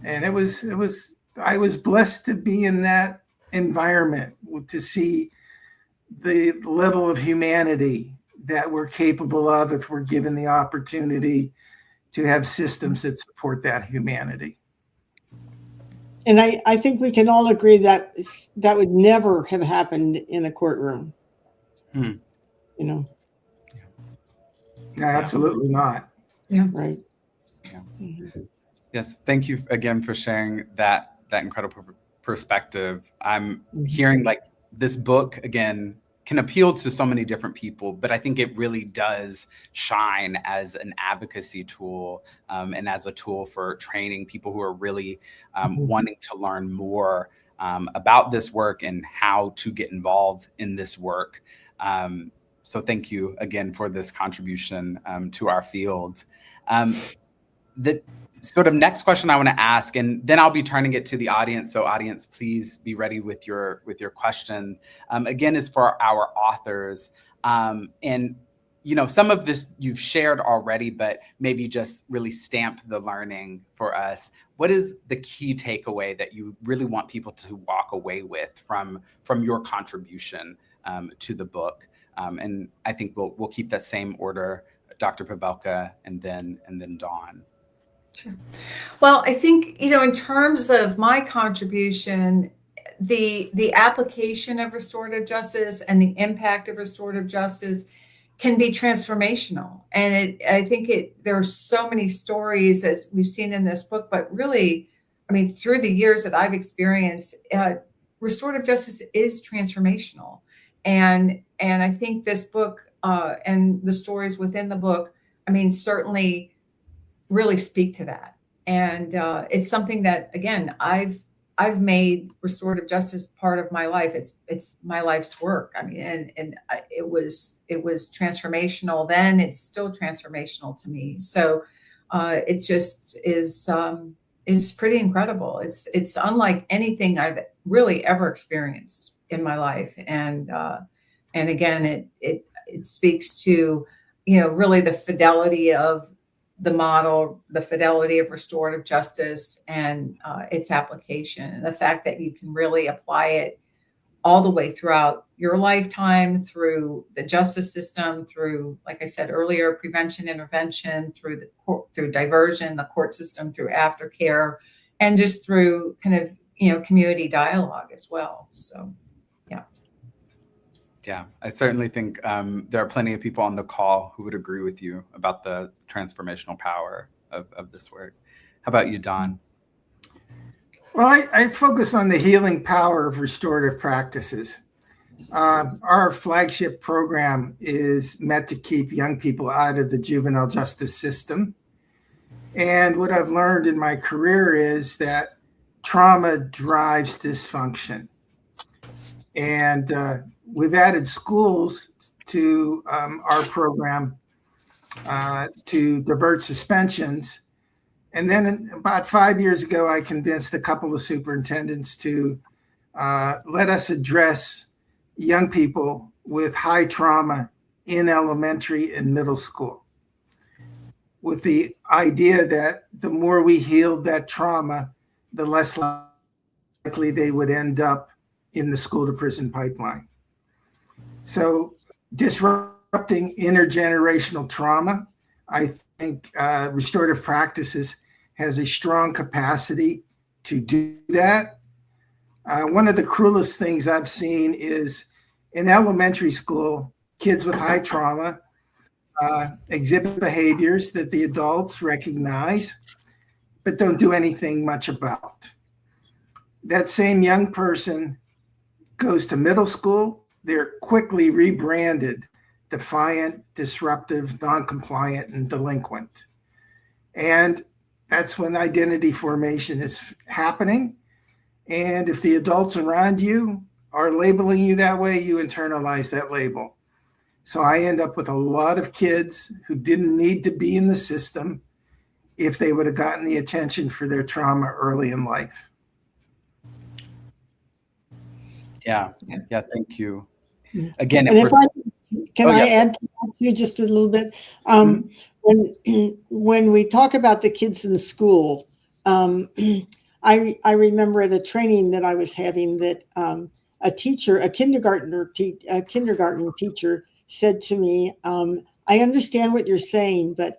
And I was blessed to be in that environment, to see the level of humanity that we're capable of if we're given the opportunity to have systems that support that humanity. And I think we can all agree that that would never have happened in a courtroom. You know? No, absolutely not. Yeah. Right. Yeah. Yes. Thank you again for sharing that incredible perspective. I'm hearing like this book again can appeal to so many different people, but I think it really does shine as an advocacy tool and as a tool for training people who are really wanting to learn more about this work and how to get involved in this work. So thank you again for this contribution to our field. The sort of next question I want to ask, and then I'll be turning it to the audience. So audience, please be ready with your question. Again, is for our authors. And some of this you've shared already, but maybe just really stamp the learning for us. What is the key takeaway that you really want people to walk away with from your contribution to the book? And I think we'll keep that same order, Dr. Pavelka, and then Dawn. Sure. Well, I think, in terms of my contribution, the application of restorative justice and the impact of restorative justice can be transformational. And I think there are so many stories, as we've seen in this book, but really, through the years that I've experienced, restorative justice is transformational. And I think this book and the stories within the book, certainly really speak to that. And it's something that, again, I've made restorative justice part of my life. It's my life's work. It was transformational then. It's still transformational to me. So it just is it's pretty incredible. It's unlike anything I've really ever experienced in my life. And again, it speaks to really the fidelity of the model, the fidelity of restorative justice, and its application, and the fact that you can really apply it all the way throughout your lifetime, through the justice system, through, like I said earlier, prevention, intervention, through diversion, the court system, through aftercare, and just through kind of community dialogue as well. So. Yeah, I certainly think there are plenty of people on the call who would agree with you about the transformational power of this work. How about you, Dawn? Well, I focus on the healing power of restorative practices. Our flagship program is meant to keep young people out of the juvenile justice system. And what I've learned in my career is that trauma drives dysfunction. And we've added schools to our program to divert suspensions. And then about 5 years ago, I convinced a couple of superintendents to let us address young people with high trauma in elementary and middle school, with the idea that the more we healed that trauma, the less likely they would end up in the school to prison pipeline. So disrupting intergenerational trauma, I think restorative practices has a strong capacity to do that. One of the cruelest things I've seen is in elementary school, kids with high trauma exhibit behaviors that the adults recognize, but don't do anything much about. That same young person goes to middle school, they're quickly rebranded defiant, disruptive, non-compliant, and delinquent. And that's when identity formation is happening. And if the adults around you are labeling you that way, you internalize that label. So I end up with a lot of kids who didn't need to be in the system if they would have gotten the attention for their trauma early in life. Yeah. Yeah. Thank you. Again, can I add to that too, just a little bit? When we talk about the kids in school, I remember at a training that I was having that a kindergarten teacher said to me, I understand what you're saying, but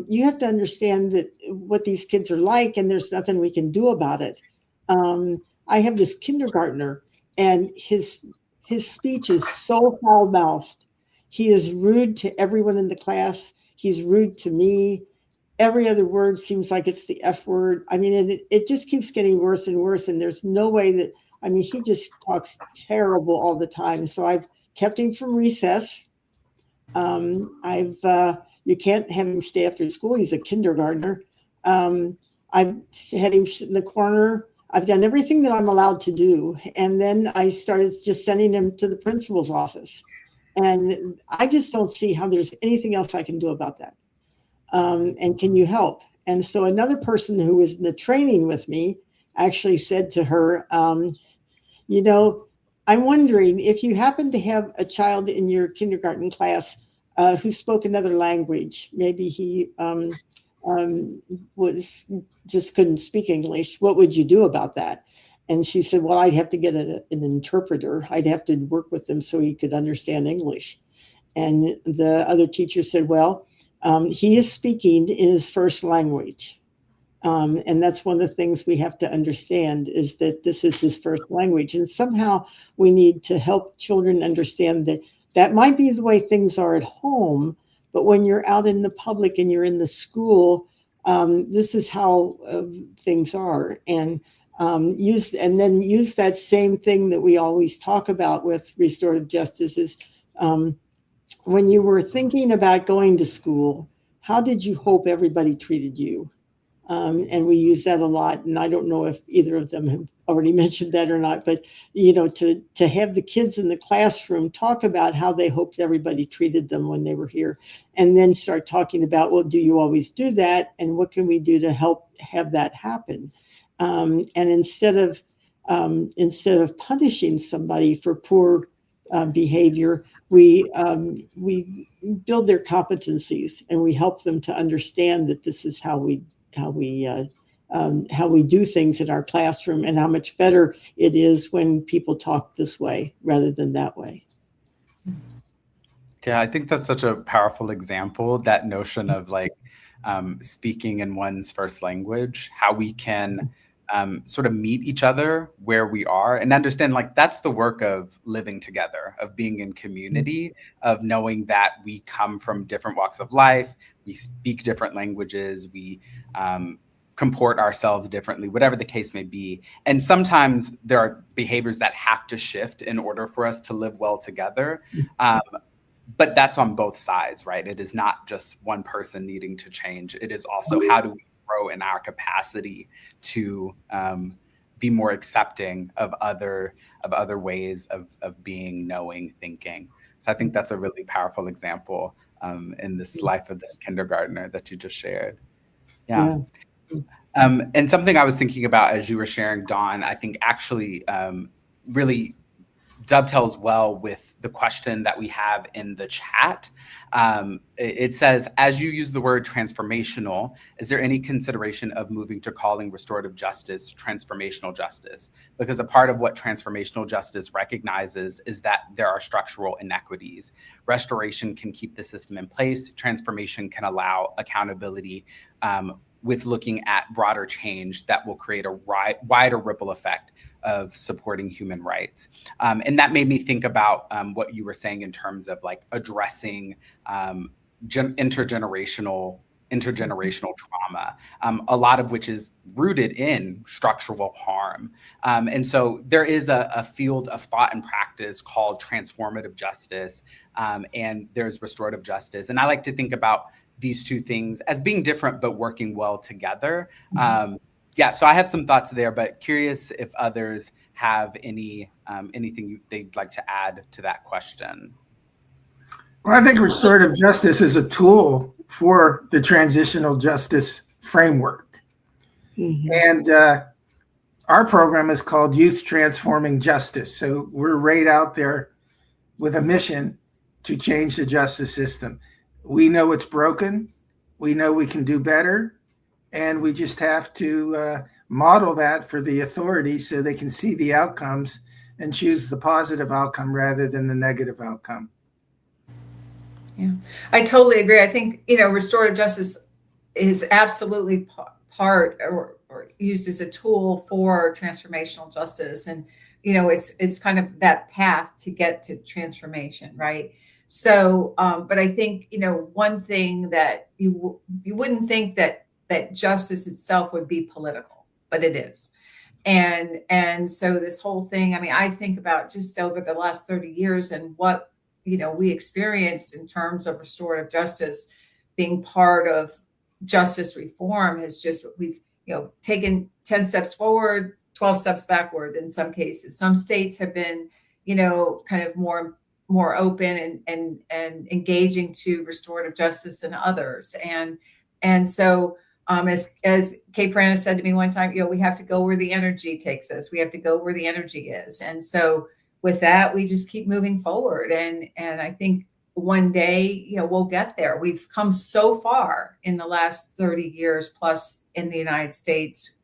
you have to understand that what these kids are like, and there's nothing we can do about it. I have this kindergartner, and his speech is so foul-mouthed. He is rude to everyone in the class. He's rude to me. Every other word seems like it's the F word. I mean, it just keeps getting worse and worse. And there's no way that, he just talks terrible all the time. So I've kept him from recess. You can't have him stay after school. He's a kindergartner. I've had him sit in the corner. I've done everything that I'm allowed to do. And then I started just sending him to the principal's office. And I just don't see how there's anything else I can do about that. And can you help? And so another person who was in the training with me actually said to her, I'm wondering if you happen to have a child in your kindergarten class who spoke another language. Maybe he was just couldn't speak English. What would you do about that? And she said, well, I'd have to get an interpreter. I'd have to work with him so he could understand English. And the other teacher said, well, he is speaking in his first language. And that's one of the things we have to understand, is that this is his first language. And somehow we need to help children understand that that might be the way things are at home, but when you're out in the public and you're in the school, this is how things are. And use that same thing that we always talk about with restorative justice is, when you were thinking about going to school, how did you hope everybody treated you? And we use that a lot. And I don't know if either of them have already mentioned that or not, but, to have the kids in the classroom talk about how they hoped everybody treated them when they were here, and then start talking about, well, do you always do that? And what can we do to help have that happen? And instead of punishing somebody for poor behavior, we build their competencies, and we help them to understand that this is how we do things in our classroom, and how much better it is when people talk this way rather than that way. Yeah, I think that's such a powerful example, that notion of speaking in one's first language, how we can sort of meet each other where we are, and understand that's the work of living together, of being in community, of knowing that we come from different walks of life, we speak different languages, we comport ourselves differently, whatever the case may be. And sometimes there are behaviors that have to shift in order for us to live well together. But that's on both sides, right? It is not just one person needing to change. It is also, how do we grow in our capacity to be more accepting of other ways of being, knowing, thinking. So I think that's a really powerful example in this life of this kindergartner that you just shared. Yeah. And something I was thinking about as you were sharing, Dawn, I think actually really dovetails well with the question that we have in the chat. It says, as you use the word transformational, is there any consideration of moving to calling restorative justice transformational justice? Because a part of what transformational justice recognizes is that there are structural inequities. Restoration can keep the system in place. Transformation can allow accountability with looking at broader change that will create a wider ripple effect of supporting human rights. And that made me think about what you were saying in terms of addressing intergenerational trauma, a lot of which is rooted in structural harm. And so there is a field of thought and practice called transformative justice, and there's restorative justice. And I like to think about these two things as being different, but working well together. Yeah, so I have some thoughts there, but curious if others have anything they'd like to add to that question. Well, I think restorative justice is a tool for the transitional justice framework. And our program is called Youth Transforming Justice. So we're right out there with a mission to change the justice system. We know it's broken. We know we can do better. And we just have to model that for the authorities so they can see the outcomes and choose the positive outcome rather than the negative outcome. Yeah, I totally agree. I think, restorative justice is absolutely part or used as a tool for transformational justice. And, it's kind of that path to get to transformation, right? So, but I think, one thing that you wouldn't think that justice itself would be political, but it is. And so this whole thing, I think about just over the last 30 years and what, we experienced in terms of restorative justice being part of justice reform is just, we've, taken 10 steps forward, 12 steps backward in some cases. Some states have been, kind of more open and engaging to restorative justice than others. And so, as Kay Prana said to me one time, we have to go where the energy takes us. We have to go where the energy is. And so with that, we just keep moving forward. And I think, one day, we'll get there. We've come so far in the last 30 years plus in the United States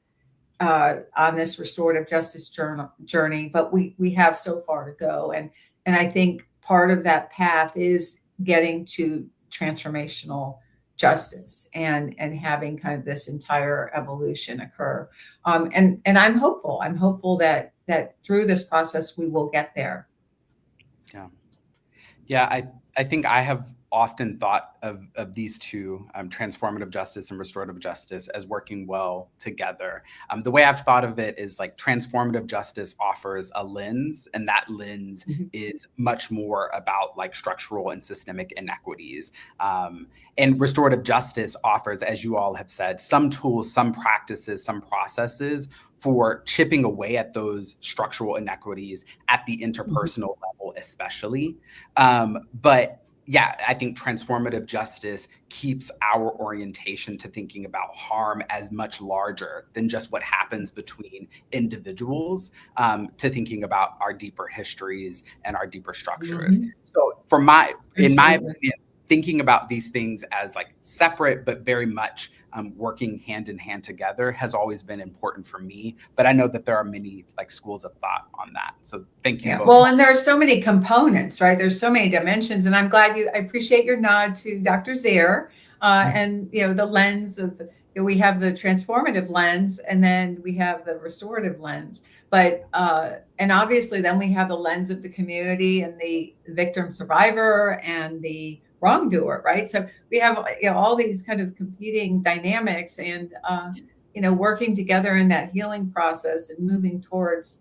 on this restorative justice journey, but we have so far to go. And I think part of that path is getting to transformational justice and having kind of this entire evolution occur. And I'm hopeful. I'm hopeful that through this process, we will get there. Yeah, I think I have often thought of these two, transformative justice and restorative justice, as working well together. The way I've thought of it is like transformative justice offers a lens, and that lens is much more about like structural and systemic inequities. And restorative justice offers, as you all have said, some tools, some practices, some processes for chipping away at those structural inequities at the interpersonal level, especially. But yeah, I think transformative justice keeps our orientation to thinking about harm as much larger than just what happens between individuals, to thinking about our deeper histories and our deeper structures. So in my opinion, thinking about these things as like separate, but very much working hand in hand together has always been important for me. But I know that there are many like schools of thought on that. So thank you. Yeah. Well, and there are so many components, right? There's so many dimensions, and I'm glad I appreciate your nod to Dr. Zare and the lens of we have the transformative lens, and then we have the restorative lens. But and obviously, then we have the lens of the community and the victim survivor and the wrongdoer, right? So we have all these kind of competing dynamics, and working together in that healing process and moving towards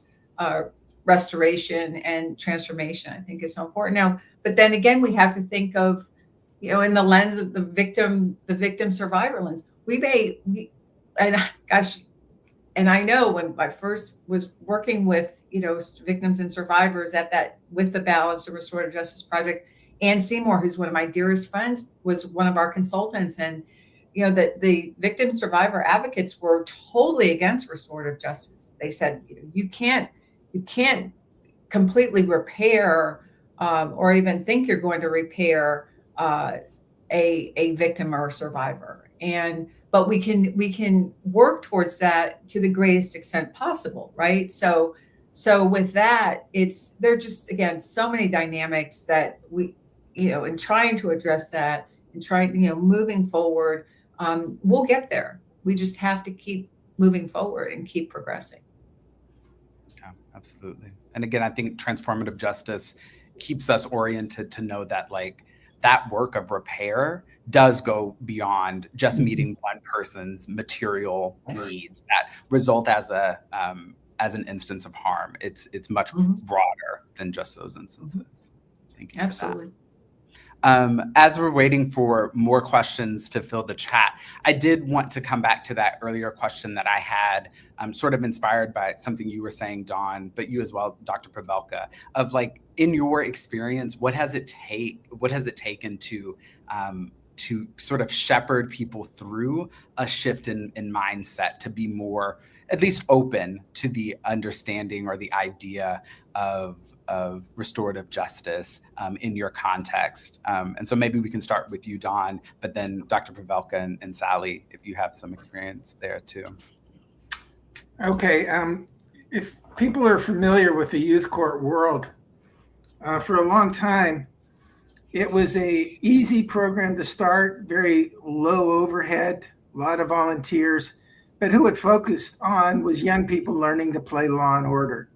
restoration and transformation, I think is so important now. But then again, we have to think of in the lens of the victim survivor lens. And I know when I first was working with victims and survivors with the Balance of Restorative Justice Project, Ann Seymour, who's one of my dearest friends, was one of our consultants. And, that the victim survivor advocates were totally against restorative justice. They said, you can't completely repair or even think you're going to repair a victim or a survivor. But we can work towards that to the greatest extent possible, right? So with that, there are just, again, so many dynamics that we, in trying to address that and trying, moving forward, we'll get there. We just have to keep moving forward and keep progressing. Yeah, absolutely. And again, I think transformative justice keeps us oriented to know that like that work of repair does go beyond just meeting one person's material needs that result as an instance of harm. It's much broader than just those instances. Thank you. Absolutely. As we're waiting for more questions to fill the chat, I did want to come back to that earlier question that I had, sort of inspired by something you were saying, Dawn, but you as well, Dr. Pavelka, of like, in your experience, what has it taken to sort of shepherd people through a shift in mindset to be more, at least open to the understanding or the idea of restorative justice in your context. And so maybe we can start with you, Dawn, but then Dr. Pavelka and Sally, if you have some experience there too. Okay. If people are familiar with the youth court world, for a long time, it was a easy program to start, very low overhead, a lot of volunteers, but who it focused on was young people learning to play law and order.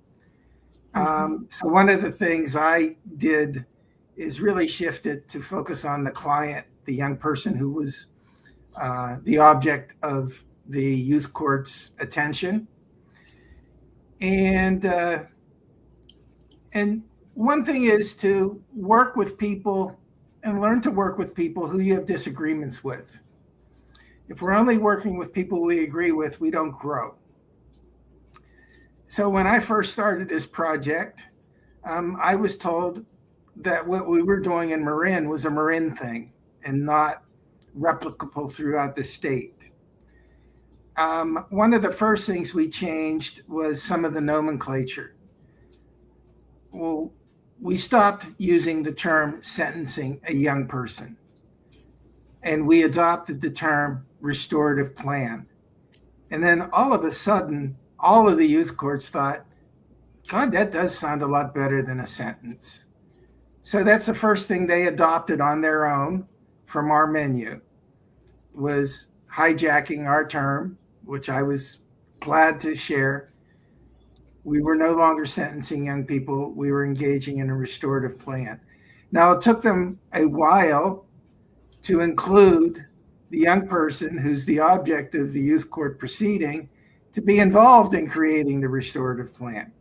So one of the things I did is really shifted to focus on the client, the young person who was the object of the youth court's attention. And one thing is to work with people and learn to work with people who you have disagreements with. If we're only working with people we agree with, we don't grow. So when I first started this project, I was told that what we were doing in Marin was a Marin thing and not replicable throughout the state. One of the first things we changed was some of the nomenclature. Well, we stopped using the term sentencing a young person, and we adopted the term restorative plan. And then all of a sudden, all of the youth courts thought, God, that does sound a lot better than a sentence. So that's the first thing they adopted on their own from our menu, was hijacking our term, which I was glad to share. We were no longer sentencing young people. We were engaging in a restorative plan. Now, it took them a while to include the young person who's the object of the youth court proceeding to be involved in creating the restorative plan.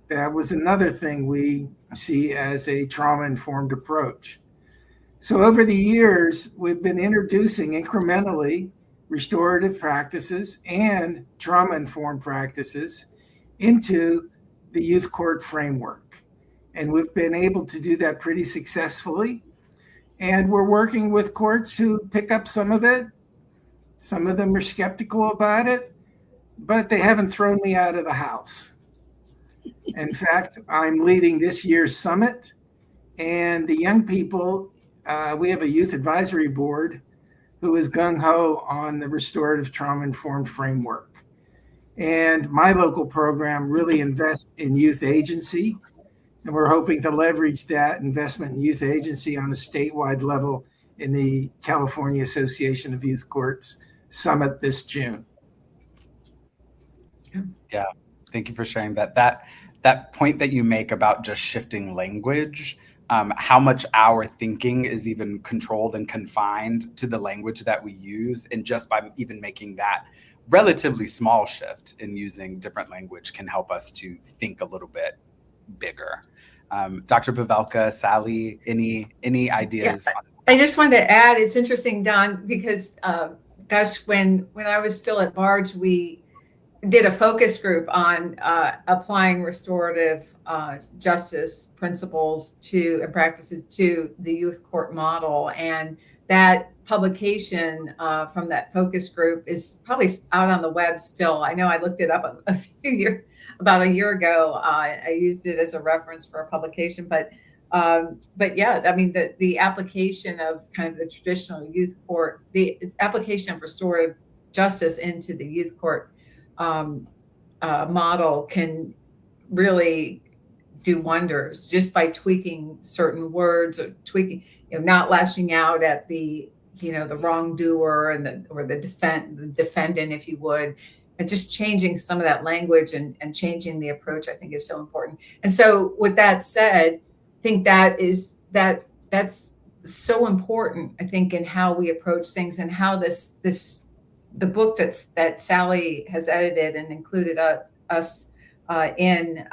That was another thing we see as a trauma-informed approach. So over the years, we've been introducing incrementally restorative practices and trauma-informed practices into the youth court framework. And we've been able to do that pretty successfully. And we're working with courts who pick up some of it. Some of them are skeptical about it, but they haven't thrown me out of the house. In fact, I'm leading this year's summit, and the young people, we have a youth advisory board who is gung-ho on the restorative trauma-informed framework. And my local program really invests in youth agency, and we're hoping to leverage that investment in youth agency on a statewide level in the California Association of Youth Courts summit this June. Yeah, thank you for sharing that. That point that you make about just shifting language, how much our thinking is even controlled and confined to the language that we use, and just by even making that relatively small shift in using different language can help us to think a little bit bigger. Dr. Pavelka, Sally, any ideas? Yeah, I just wanted to add, it's interesting, Don, because gosh, when I was still at Barge, we did a focus group on applying restorative justice principles and practices to the youth court model. And that publication from that focus group is probably out on the web still. I know I looked it up about a year ago. I used it as a reference for a publication, but yeah, I mean, the application of kind of the traditional youth court, the application of restorative justice into the youth court model can really do wonders just by tweaking certain words, or tweaking, not lashing out at the wrongdoer or the defendant, if you would, and just changing some of that language and changing the approach, I think, is so important. And so with that said, I think that's so important, I think, in how we approach things, and how the book that Sally has edited and included us in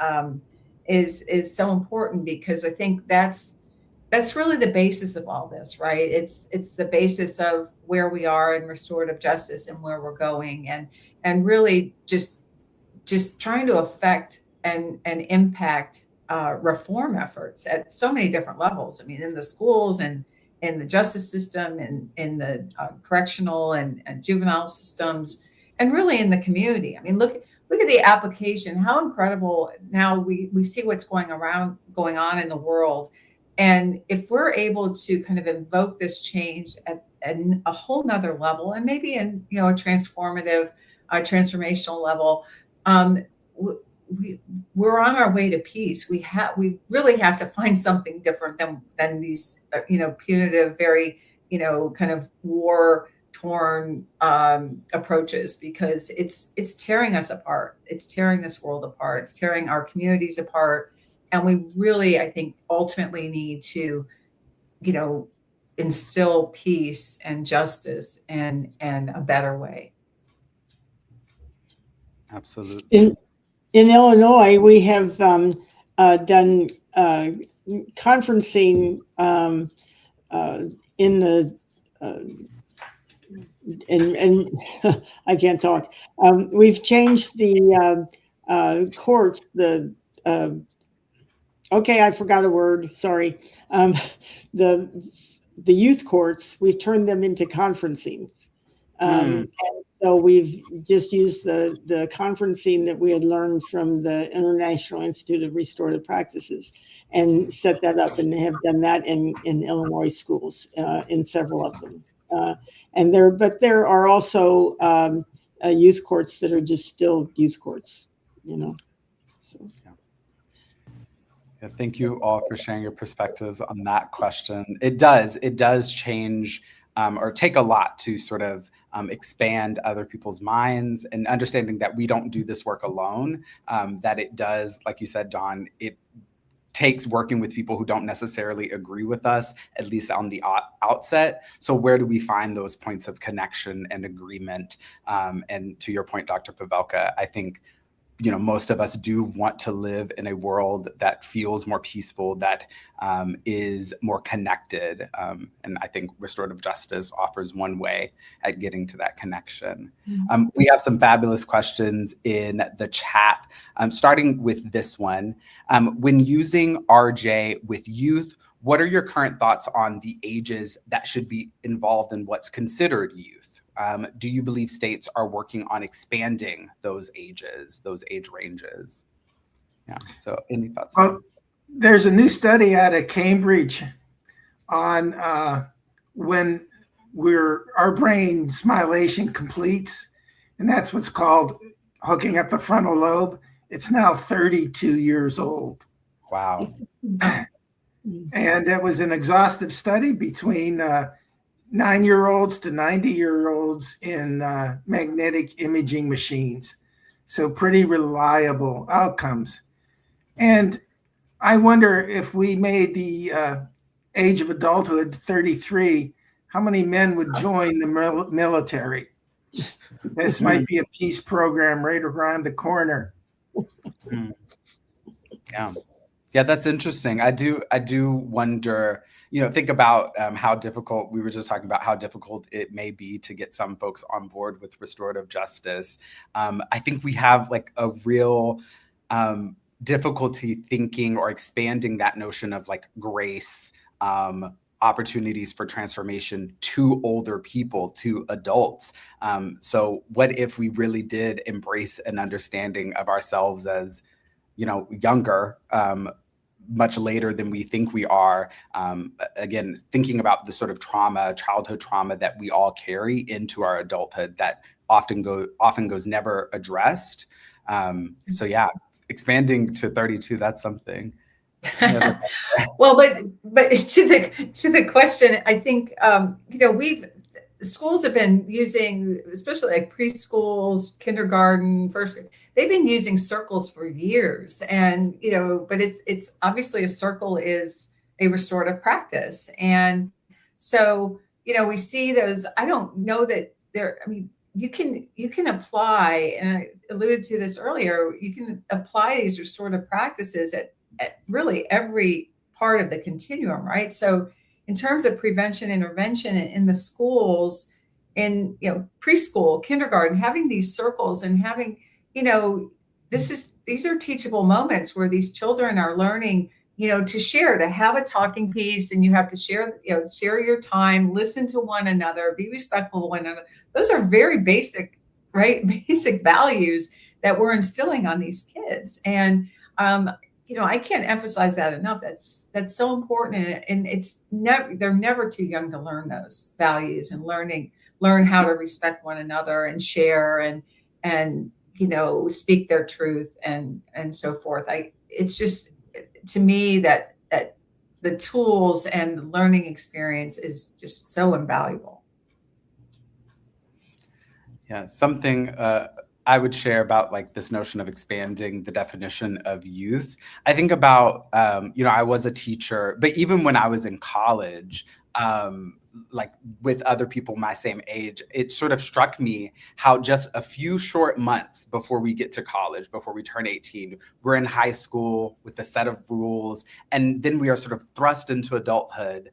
is so important, because I think that's really the basis of all this, right? It's the basis of where we are in restorative justice and where we're going, and really just trying to affect and impact reform efforts at so many different levels. I mean, in the schools and in the justice system, and in the correctional and juvenile systems, and really in the community. I mean, look at the application, how incredible now we see what's going on in the world. And if we're able to kind of invoke this change at a whole nother level, and maybe in a transformative, transformational level, we're on our way to peace. We really have to find something different than these punitive, very kind of war-torn approaches, because it's tearing us apart. It's tearing this world apart. It's tearing our communities apart. And we really, I think, ultimately need to, instill peace and justice and a better way. Absolutely. In Illinois, we have done conferencing in the and I can't talk. We've changed the courts. Okay, I forgot a word. Sorry. The youth courts, we've turned them into conferencing. And So we've just used the conferencing that we had learned from the International Institute of Restorative Practices and set that up, and have done that in Illinois schools, in several of them. But there are also youth courts that are just still youth courts, So. Yeah, thank you all for sharing your perspectives on that question. It does change or take a lot to sort of expand other people's minds, and understanding that we don't do this work alone, that it does, like you said, Dawn, it takes working with people who don't necessarily agree with us, at least on the outset. So where do we find those points of connection and agreement? And to your point, Dr. Pavelka, I think most of us do want to live in a world that feels more peaceful, that is more connected. And I think restorative justice offers one way at getting to that connection. We have some fabulous questions in the chat, starting with this one. When using RJ with youth, what are your current thoughts on the ages that should be involved in what's considered youth? Do you believe states are working on expanding those age ranges? Yeah. So any thoughts? Well, there's a new study out of Cambridge on when our brain smilation completes, and that's what's called hooking up the frontal lobe. It's now 32 years old. Wow. And it was an exhaustive study between 9-year-olds to 90-year-olds in magnetic imaging machines. So pretty reliable outcomes. And I wonder, if we made the age of adulthood 33, how many men would join the military? This might be a peace program right around the corner. Yeah, that's interesting. I do wonder, think about how difficult, we were just talking about how difficult it may be to get some folks on board with restorative justice. I think we have like a real difficulty thinking or expanding that notion of like grace, opportunities for transformation to older people, to adults. So what if we really did embrace an understanding of ourselves as, younger, much later than we think we are. Again, thinking about the sort of childhood trauma that we all carry into our adulthood that often goes never addressed. So yeah, expanding to 32, that's something. Well, but to the question, I think schools have been using, especially like preschools, kindergarten, first grade, they've been using circles for years. And, but it's obviously a circle is a restorative practice. And so, we see those, I don't know that you can apply, and I alluded to this earlier, you can apply these restorative practices at really every part of the continuum, right? So in terms of prevention, intervention in the schools, in preschool, kindergarten, having these circles and having, these are teachable moments where these children are learning, to share, to have a talking piece, and you have to share your time, listen to one another, be respectful of one another. Those are very basic, right? Basic values that we're instilling on these kids. And, I can't emphasize that enough. That's so important. And they're never too young to learn those values and learn how to respect one another and share and speak their truth and so forth. It's just, to me, that the tools and the learning experience is just so invaluable. Yeah, something I would share about like this notion of expanding the definition of youth. I think about, I was a teacher, but even when I was in college, like with other people my same age, it sort of struck me how just a few short months before we get to college, before we turn 18, we're in high school with a set of rules, and then we are sort of thrust into adulthood,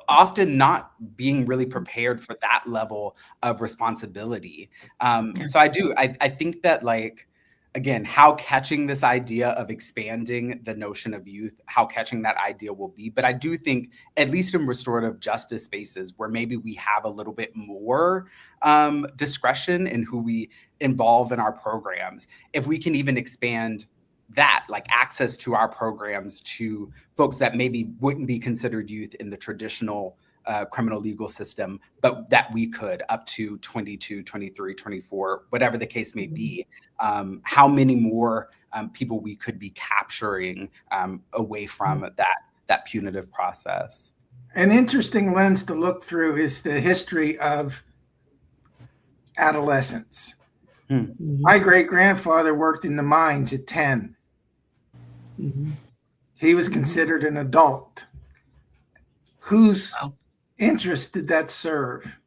often not being really prepared for that level of responsibility. So I think that like again, how catching this idea of expanding the notion of youth, how catching that idea will be. But I do think, at least in restorative justice spaces where maybe we have a little bit more discretion in who we involve in our programs, if we can even expand that, like access to our programs to folks that maybe wouldn't be considered youth in the traditional criminal legal system, but that we could up to 22, 23, 24, whatever the case may be, how many more people we could be capturing away from that punitive process. An interesting lens to look through is the history of adolescence. My great-grandfather worked in the mines at 10. He was considered an adult. Whose interest did that serve?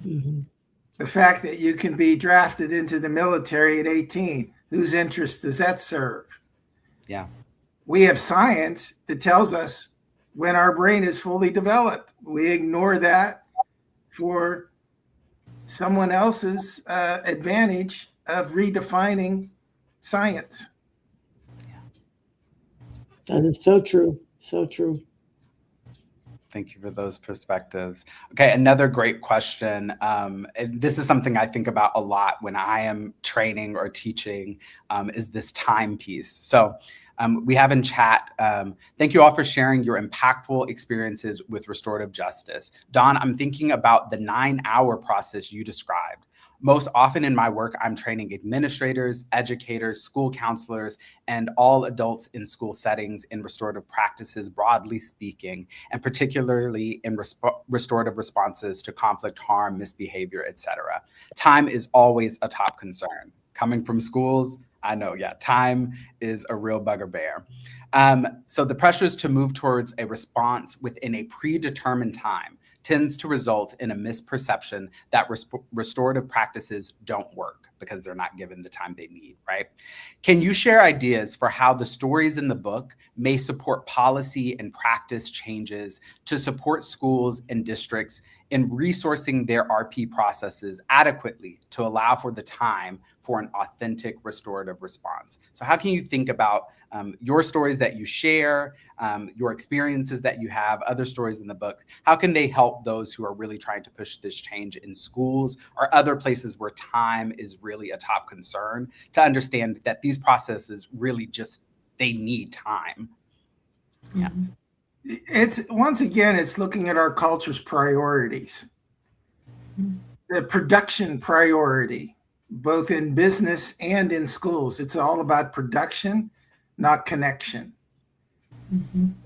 The fact that you can be drafted into the military at 18, whose interest does that serve? Yeah. We have science that tells us when our brain is fully developed. We ignore that for someone else's advantage of redefining science. That is so true. So true. Thank you for those perspectives. Okay, another great question. And this is something I think about a lot when I am training or teaching, is this time piece. So we have in chat, thank you all for sharing your impactful experiences with restorative justice. Don, I'm thinking about the 9-hour process you described. Most often in my work, I'm training administrators, educators, school counselors, and all adults in school settings in restorative practices, broadly speaking, and particularly in restorative responses to conflict, harm, misbehavior, etc. Time is always a top concern. Coming from schools, I know, time is a real bugbear. So the pressures to move towards a response within a predetermined time tends to result in a misperception that restorative practices don't work because they're not given the time they need, right? Can you share ideas for how the stories in the book may support policy and practice changes to support schools and districts in resourcing their RP processes adequately to allow for the time for an authentic restorative response? So how can you think about your stories that you share, your experiences that you have, other stories in the book? How can they help those who are really trying to push this change in schools or other places where time is really a top concern, to understand that these processes really just, they need time? Yeah. It's, once again, it's looking at our culture's priorities. The production priority, both in business and in schools. It's all about production, not connection.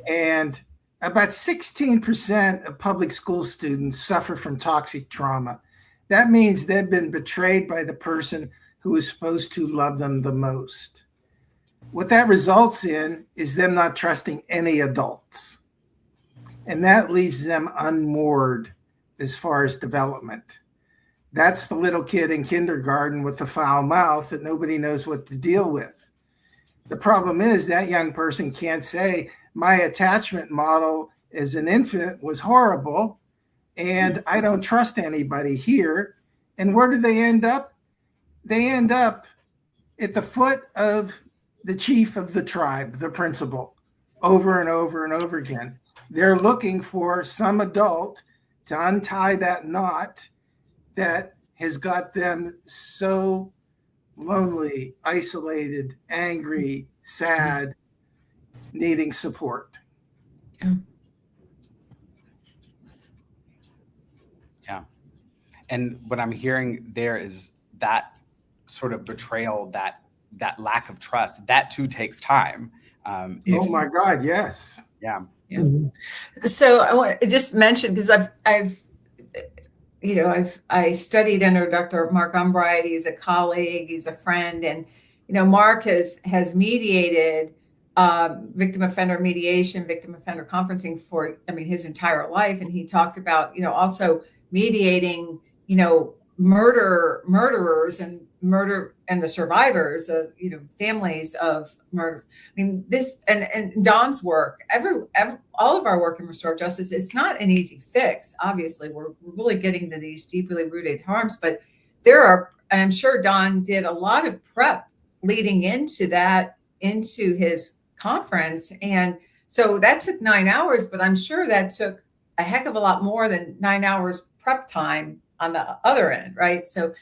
And about 16% of public school students suffer from toxic trauma. That means they've been betrayed by the person who is supposed to love them the most. What that results in is them not trusting any adults. And that leaves them unmoored as far as development. That's the little kid in kindergarten with the foul mouth that nobody knows what to deal with. The problem is that young person can't say, my attachment model as an infant was horrible, and I don't trust anybody here. And where do they end up? They end up at the foot of the chief of the tribe, the principal, over and over and over again. They're looking for some adult to untie that knot that has got them so lonely, isolated, angry, sad, needing support. Yeah. And what I'm hearing there is that sort of betrayal, that lack of trust, that too takes time. Oh my God, yes. Yeah. So I want to just mention, because I studied under Dr. Mark Umbright. He's a colleague, he's a friend, and Mark has mediated victim offender mediation, victim offender conferencing for his entire life, and he talked about also mediating murderers and murder and the survivors of families of murder. This and Don's work, all of our work in restorative justice, it's not an easy fix. Obviously, we're really getting to these deeply rooted harms, but there are, I'm sure Don did a lot of prep leading into his conference. And so that took 9 hours, but I'm sure that took a heck of a lot more than 9 hours prep time on the other end, right? So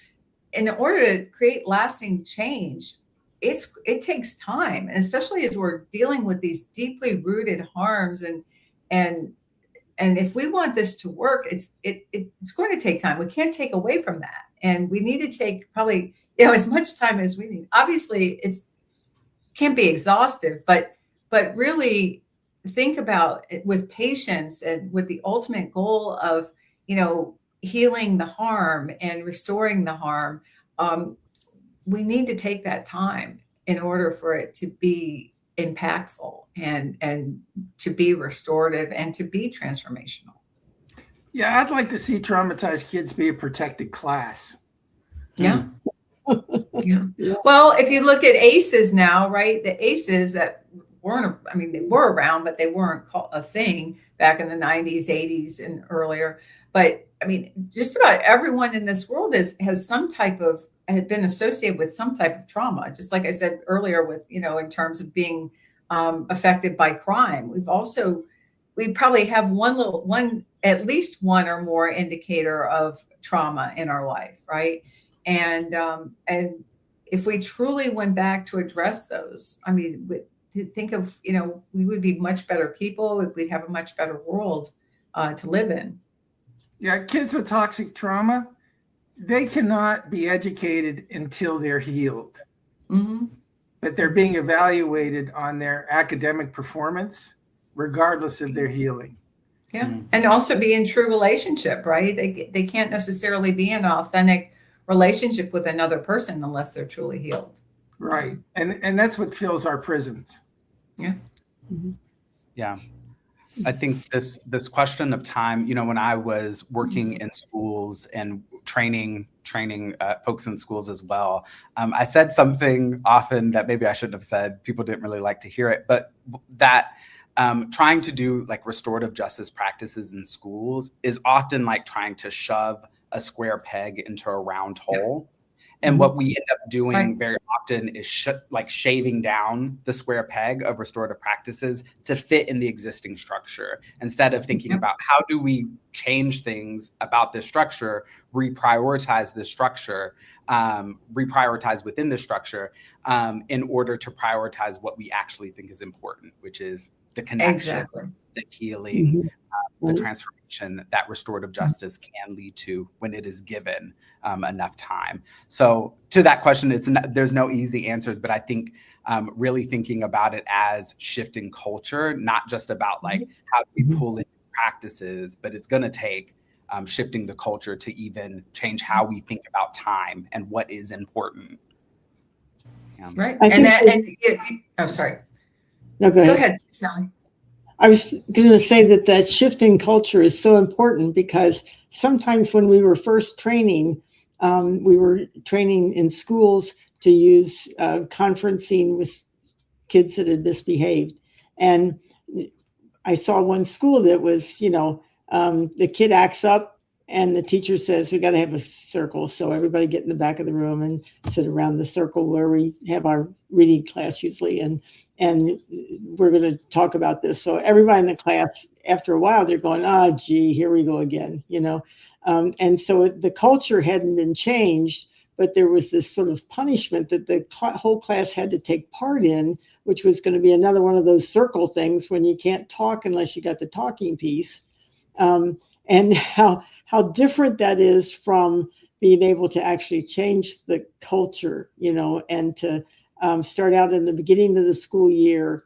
in order to create lasting change, it takes time, and especially as we're dealing with these deeply rooted harms, and if we want this to work, it's going to take time. We can't take away from that, and we need to take probably as much time as we need. Obviously, it's can't be exhaustive, but really think about it with patience and with the ultimate goal of healing the harm and restoring the harm. We need to take that time in order for it to be impactful and to be restorative and to be transformational. Yeah, I'd like to see traumatized kids be a protected class. Yeah. Yeah. Well, if you look at ACEs now, right? The ACEs that they were around, but they weren't a thing back in the 90s, 80s, and earlier. But I mean, just about everyone in this world has been associated with some type of trauma. Just like I said earlier, with in terms of being affected by crime, we probably have at least one or more indicator of trauma in our life, right? And if we truly went back to address those, I mean, think of we would be much better people. We'd have a much better world to live in. Yeah, kids with toxic trauma, they cannot be educated until they're healed. Mm-hmm. But they're being evaluated on their academic performance, regardless of their healing. Yeah, and also be in true relationship, right? They can't necessarily be in an authentic relationship with another person unless they're truly healed. Right, and that's what fills our prisons. Yeah. Mm-hmm. Yeah. I think this question of time, when I was working in schools and training folks in schools as well, I said something often that maybe I shouldn't have said. People didn't really like to hear it, but that trying to do like restorative justice practices in schools is often like trying to shove a square peg into a round hole. And what we end up doing very often is shaving down the square peg of restorative practices to fit in the existing structure, instead of thinking about how do we change things about this structure, reprioritize this structure, reprioritize within the structure in order to prioritize what we actually think is important, which is the connection, the healing, the transformation that restorative justice can lead to when it is given enough time. So to that question, there's no easy answers, but I think really thinking about it as shifting culture, not just about like how do we pull in practices, but it's going to take shifting the culture to even change how we think about time and what is important. Yeah. Right. I'm sorry. No, go ahead, Sally. I was going to say that shifting culture is so important, because sometimes when we were first training, we were training in schools to use conferencing with kids that had misbehaved. And I saw one school that was, the kid acts up and the teacher says, we got to have a circle. So everybody get in the back of the room and sit around the circle where we have our reading class usually. And we're going to talk about this. So everybody in the class, after a while, they're going, gee, here we go again, and so the culture hadn't been changed, but there was this sort of punishment that the whole class had to take part in, which was going to be another one of those circle things when you can't talk unless you got the talking piece. And how different that is from being able to actually change the culture, and to start out in the beginning of the school year,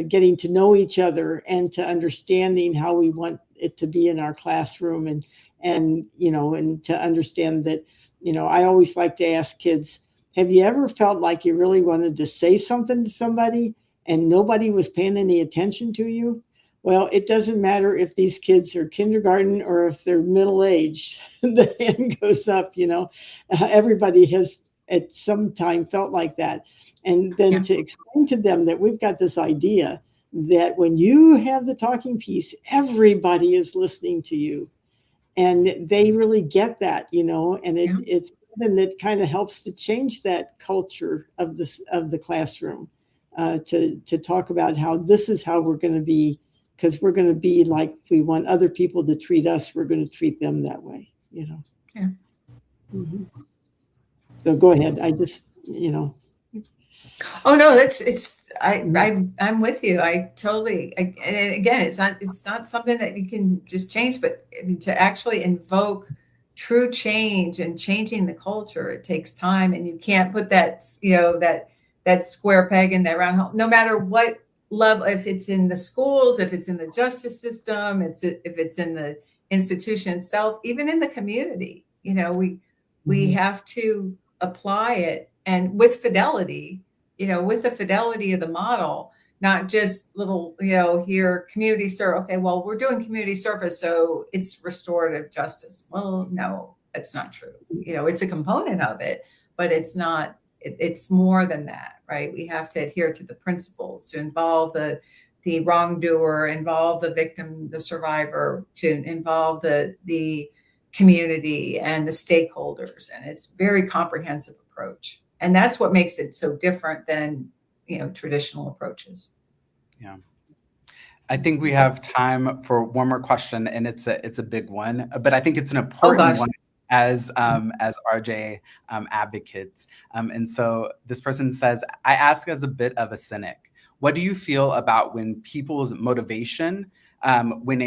getting to know each other and to understanding how we want it to be in our classroom, and to understand that, I always like to ask kids, have you ever felt like you really wanted to say something to somebody and nobody was paying any attention to you? Well, it doesn't matter if these kids are kindergarten or if they're middle-aged, the hand goes up, everybody has at some time felt like that. And then to explain to them that we've got this idea that when you have the talking piece, everybody is listening to you. And they really get that, and it's something that kind of helps to change that culture of the classroom, to talk about how this is how we're going to be, because we're going to be like we want other people to treat us. We're going to treat them that way, you know. Yeah. Mm-hmm. So go ahead. I just, Oh no, I'm with you. I totally, and again, it's not something that you can just change, but I mean, to actually invoke true change and changing the culture, it takes time, and you can't put that, that square peg in that round hole, no matter what level, if it's in the schools, if it's in the justice system, if it's in the institution itself, even in the community, we have to apply it, and with fidelity, with the fidelity of the model, not just little, here, community service. Okay, well, we're doing community service, so it's restorative justice. Well, no, that's not true. It's a component of it, but it's not, it's more than that, right? We have to adhere to the principles, to involve the wrongdoer, involve the victim, the survivor, to involve the community and the stakeholders. And it's a very comprehensive approach. And that's what makes it so different than, traditional approaches. Yeah. I think we have time for one more question, and it's a big one, but I think it's an important one as RJ advocates. And so this person says, I ask as a bit of a cynic, what do you feel about when people's motivation, what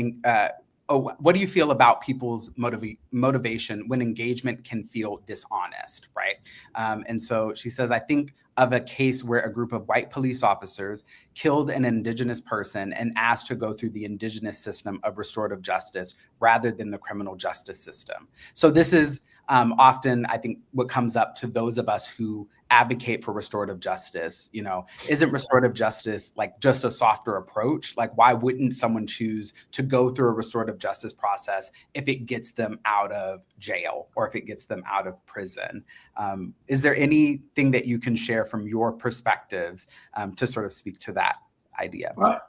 do you feel about people's motivation when engagement can feel dishonest, right? And so she says, I think of a case where a group of white police officers killed an indigenous person and asked to go through the indigenous system of restorative justice rather than the criminal justice system. So this is often, I think, what comes up to those of us who advocate for restorative justice. Isn't restorative justice like just a softer approach? Like, why wouldn't someone choose to go through a restorative justice process if it gets them out of jail or if it gets them out of prison? Is there anything that you can share from your perspectives to sort of speak to that idea? Well,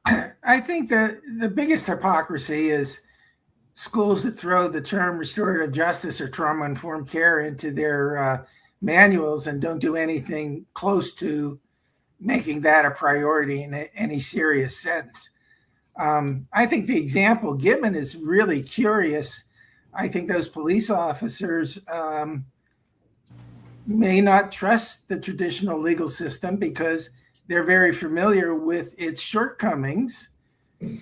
I think that the biggest hypocrisy is schools that throw the term restorative justice or trauma-informed care into their manuals and don't do anything close to making that a priority in any serious sense. I think the example given is really curious. I think those police officers may not trust the traditional legal system because they're very familiar with its shortcomings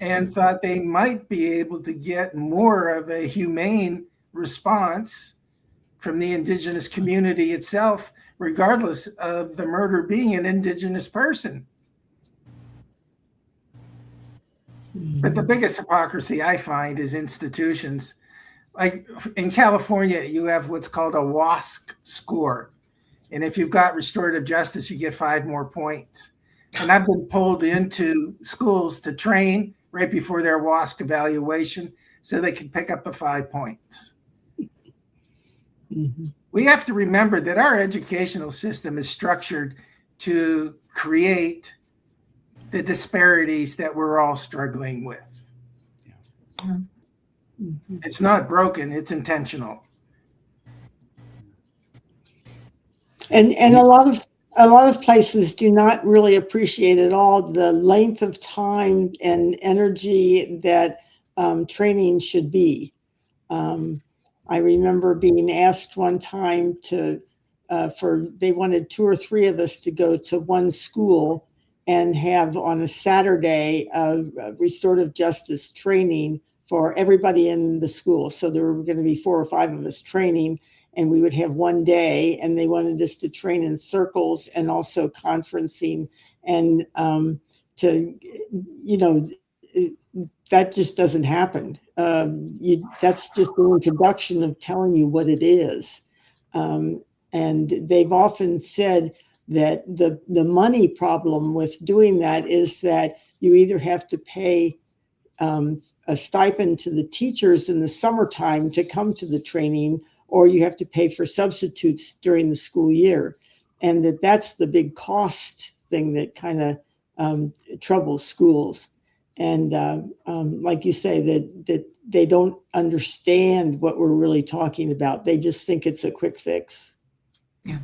and thought they might be able to get more of a humane response from the indigenous community itself, regardless of the murder being an indigenous person. But the biggest hypocrisy I find is institutions. Like in California, you have what's called a WASC score. And if you've got restorative justice, you get 5 more points. And I've been pulled into schools to train right before their WASC evaluation so they can pick up the 5 points. Mm-hmm. We have to remember that our educational system is structured to create the disparities that we're all struggling with. Yeah. Mm-hmm. It's not broken, it's intentional. And a lot of places do not really appreciate at all the length of time and energy that training should be. I remember being asked one time they wanted 2 or 3 of us to go to one school and have on a Saturday restorative justice training for everybody in the school. So there were going to be 4 or 5 of us training, and we would have one day, and they wanted us to train in circles and also conferencing, and that just doesn't happen. That's just the introduction of telling you what it is. And they've often said that the money problem with doing that is that you either have to pay a stipend to the teachers in the summertime to come to the training, or you have to pay for substitutes during the school year. And that's the big cost thing that kind of troubles schools. And like you say, that they don't understand what we're really talking about. They just think it's a quick fix. Yeah.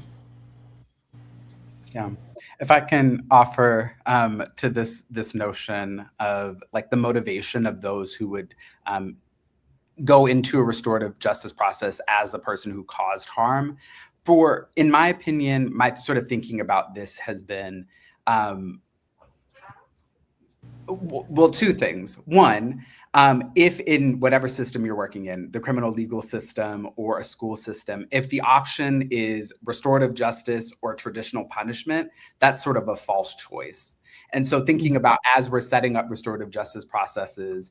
If I can offer to this notion of like the motivation of those who would go into a restorative justice process as the person who caused harm. In my opinion, my sort of thinking about this has been, well, two things. One, if in whatever system you're working in, the criminal legal system or a school system, if the option is restorative justice or traditional punishment, that's sort of a false choice. And so thinking about, as we're setting up restorative justice processes,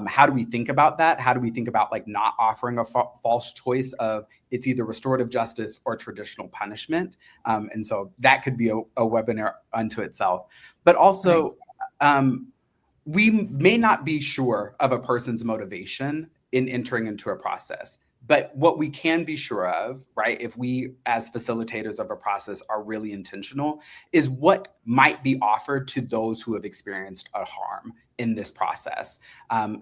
how do we think about that? How do we think about like not offering a false choice of it's either restorative justice or traditional punishment? And so that could be a webinar unto itself. But also, we may not be sure of a person's motivation in entering into a process. But what we can be sure of, right, if we as facilitators of a process are really intentional, is what might be offered to those who have experienced a harm in this process.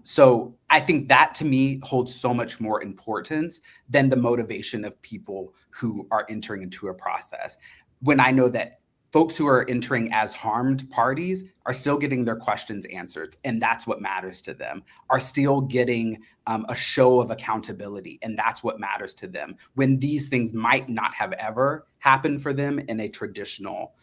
So I think that to me holds so much more importance than the motivation of people who are entering into a process. When I know that folks who are entering as harmed parties are still getting their questions answered, and that's what matters to them, are still getting a show of accountability, and that's what matters to them, when these things might not have ever happened for them in a traditional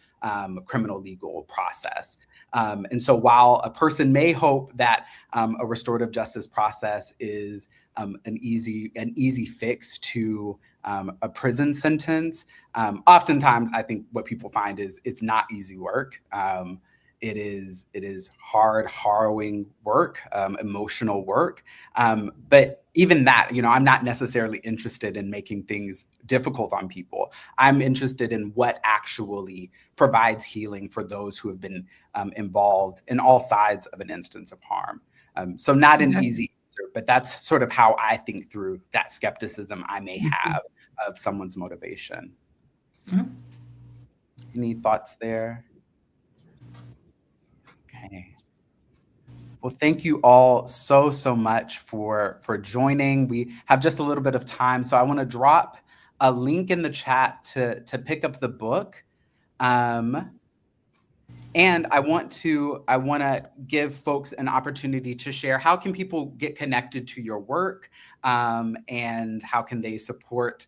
criminal legal process. And so while a person may hope that a restorative justice process is an easy fix to a prison sentence, oftentimes I think what people find is it's not easy work. It is hard, harrowing work, emotional work. But even that, I'm not necessarily interested in making things difficult on people. I'm interested in what actually provides healing for those who have been involved in all sides of an instance of harm. So not an easy answer, but that's sort of how I think through that skepticism I may have of someone's motivation. Any thoughts there? Okay. Well, thank you all so much for joining. We have just a little bit of time, so I want to drop a link in the chat to pick up the book. And I want to give folks an opportunity to share how can people get connected to your work, and how can they support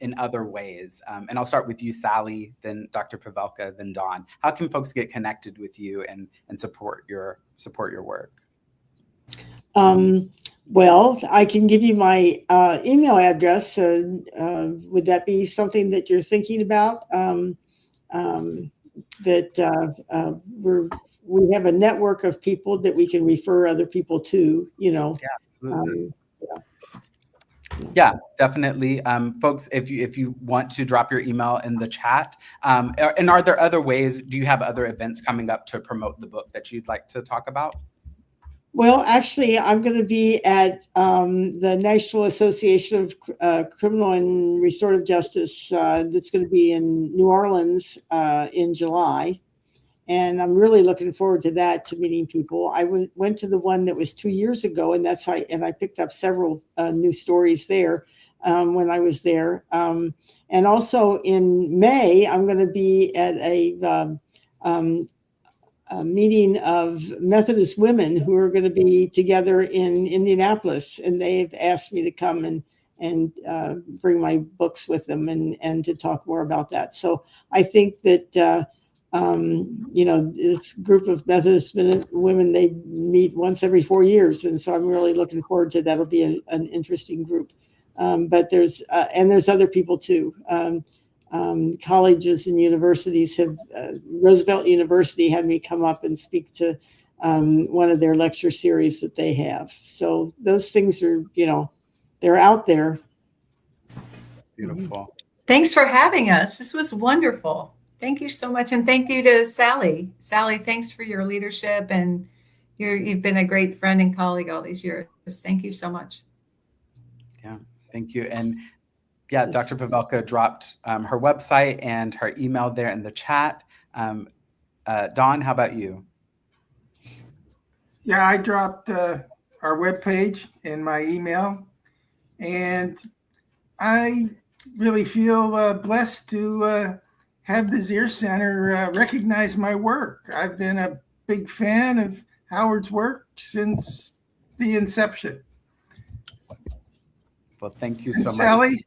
in other ways. And I'll start with you, Sally, then Dr. Pavelka, then Dawn. How can folks get connected with you and support your work? Well, I can give you my email address. Would that be something that you're thinking about? That we have a network of people that we can refer other people to, Yeah, absolutely. Yeah, definitely. Folks, if you want to drop your email in the chat, and are there other ways, do you have other events coming up to promote the book that you'd like to talk about? Well, actually, I'm going to be at the National Association of Criminal and Restorative Justice that's going to be in New Orleans in July. And I'm really looking forward to that, to meeting people. I went to the one that was 2 years ago, and I picked up several new stories there when I was there. And also in May, I'm going to be at a meeting of Methodist women who are going to be together in Indianapolis, and they've asked me to come and bring my books with them and to talk more about that. So I think that this group of Methodist women, they meet once every 4 years, and so I'm really looking forward to that. It'll be an interesting group. But there's other people too. Colleges and universities have, Roosevelt University had me come up and speak to one of their lecture series that they have. So those things are, they're out there. Beautiful. Thanks for having us. This was wonderful. Thank you so much. And thank you to Sally. Sally, thanks for your leadership, and you've been a great friend and colleague all these years. Thank you so much. Yeah, thank you. And yeah, Dr. Pavelka dropped her website and her email there in the chat. Dawn, how about you? Yeah, I dropped our webpage in my email, and I really feel blessed to have the Zier Center recognize my work. I've been a big fan of Howard's work since the inception. Well, thank you And so much. Sally,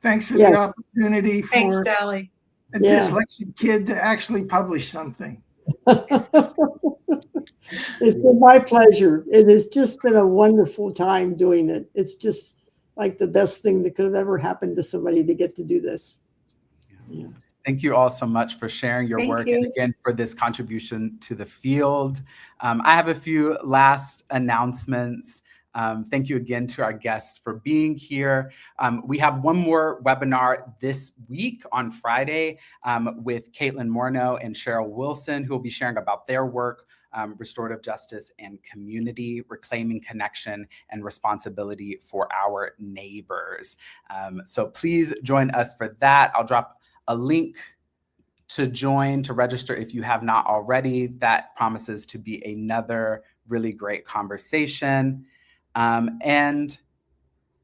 thanks for Yes. the opportunity Thanks, for Sally. a Yeah. dyslexic kid to actually publish something. It's been my pleasure. It has just been a wonderful time doing it. It's just like the best thing that could have ever happened to somebody to get to do this. Yeah. Thank you all so much for sharing your Thank work you. and again for this contribution to the field. I have a few last announcements. Thank you again to our guests for being here. We have one more webinar this week on Friday with Caitlin Morneau and Cheryl Wilson, who will be sharing about their work, restorative justice and community, reclaiming connection and responsibility for our neighbors. So please join us for that. I'll drop a link to join, to register if you have not already. That promises to be another really great conversation. And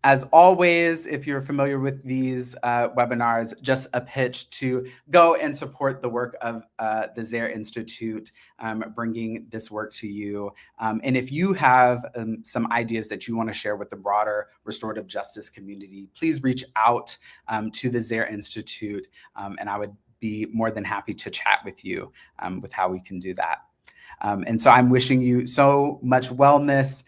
as always, if you're familiar with these webinars, just a pitch to go and support the work of the Zier Institute, bringing this work to you. And if you have some ideas that you want to share with the broader restorative justice community, please reach out to the Zier Institute, and I would be more than happy to chat with you with how we can do that. And so I'm wishing you so much wellness.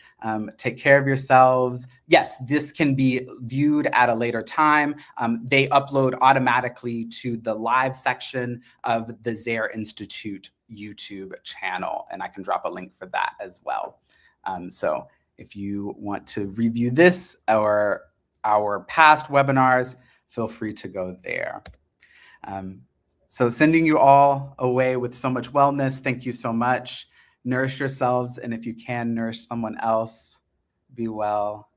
Take care of yourselves. Yes, this can be viewed at a later time. They upload automatically to the live section of the Zier Institute YouTube channel, and I can drop a link for that as well. So if you want to review this or our past webinars, feel free to go there. So sending you all away with so much wellness. Thank you so much. Nourish yourselves, and if you can, nourish someone else. Be well.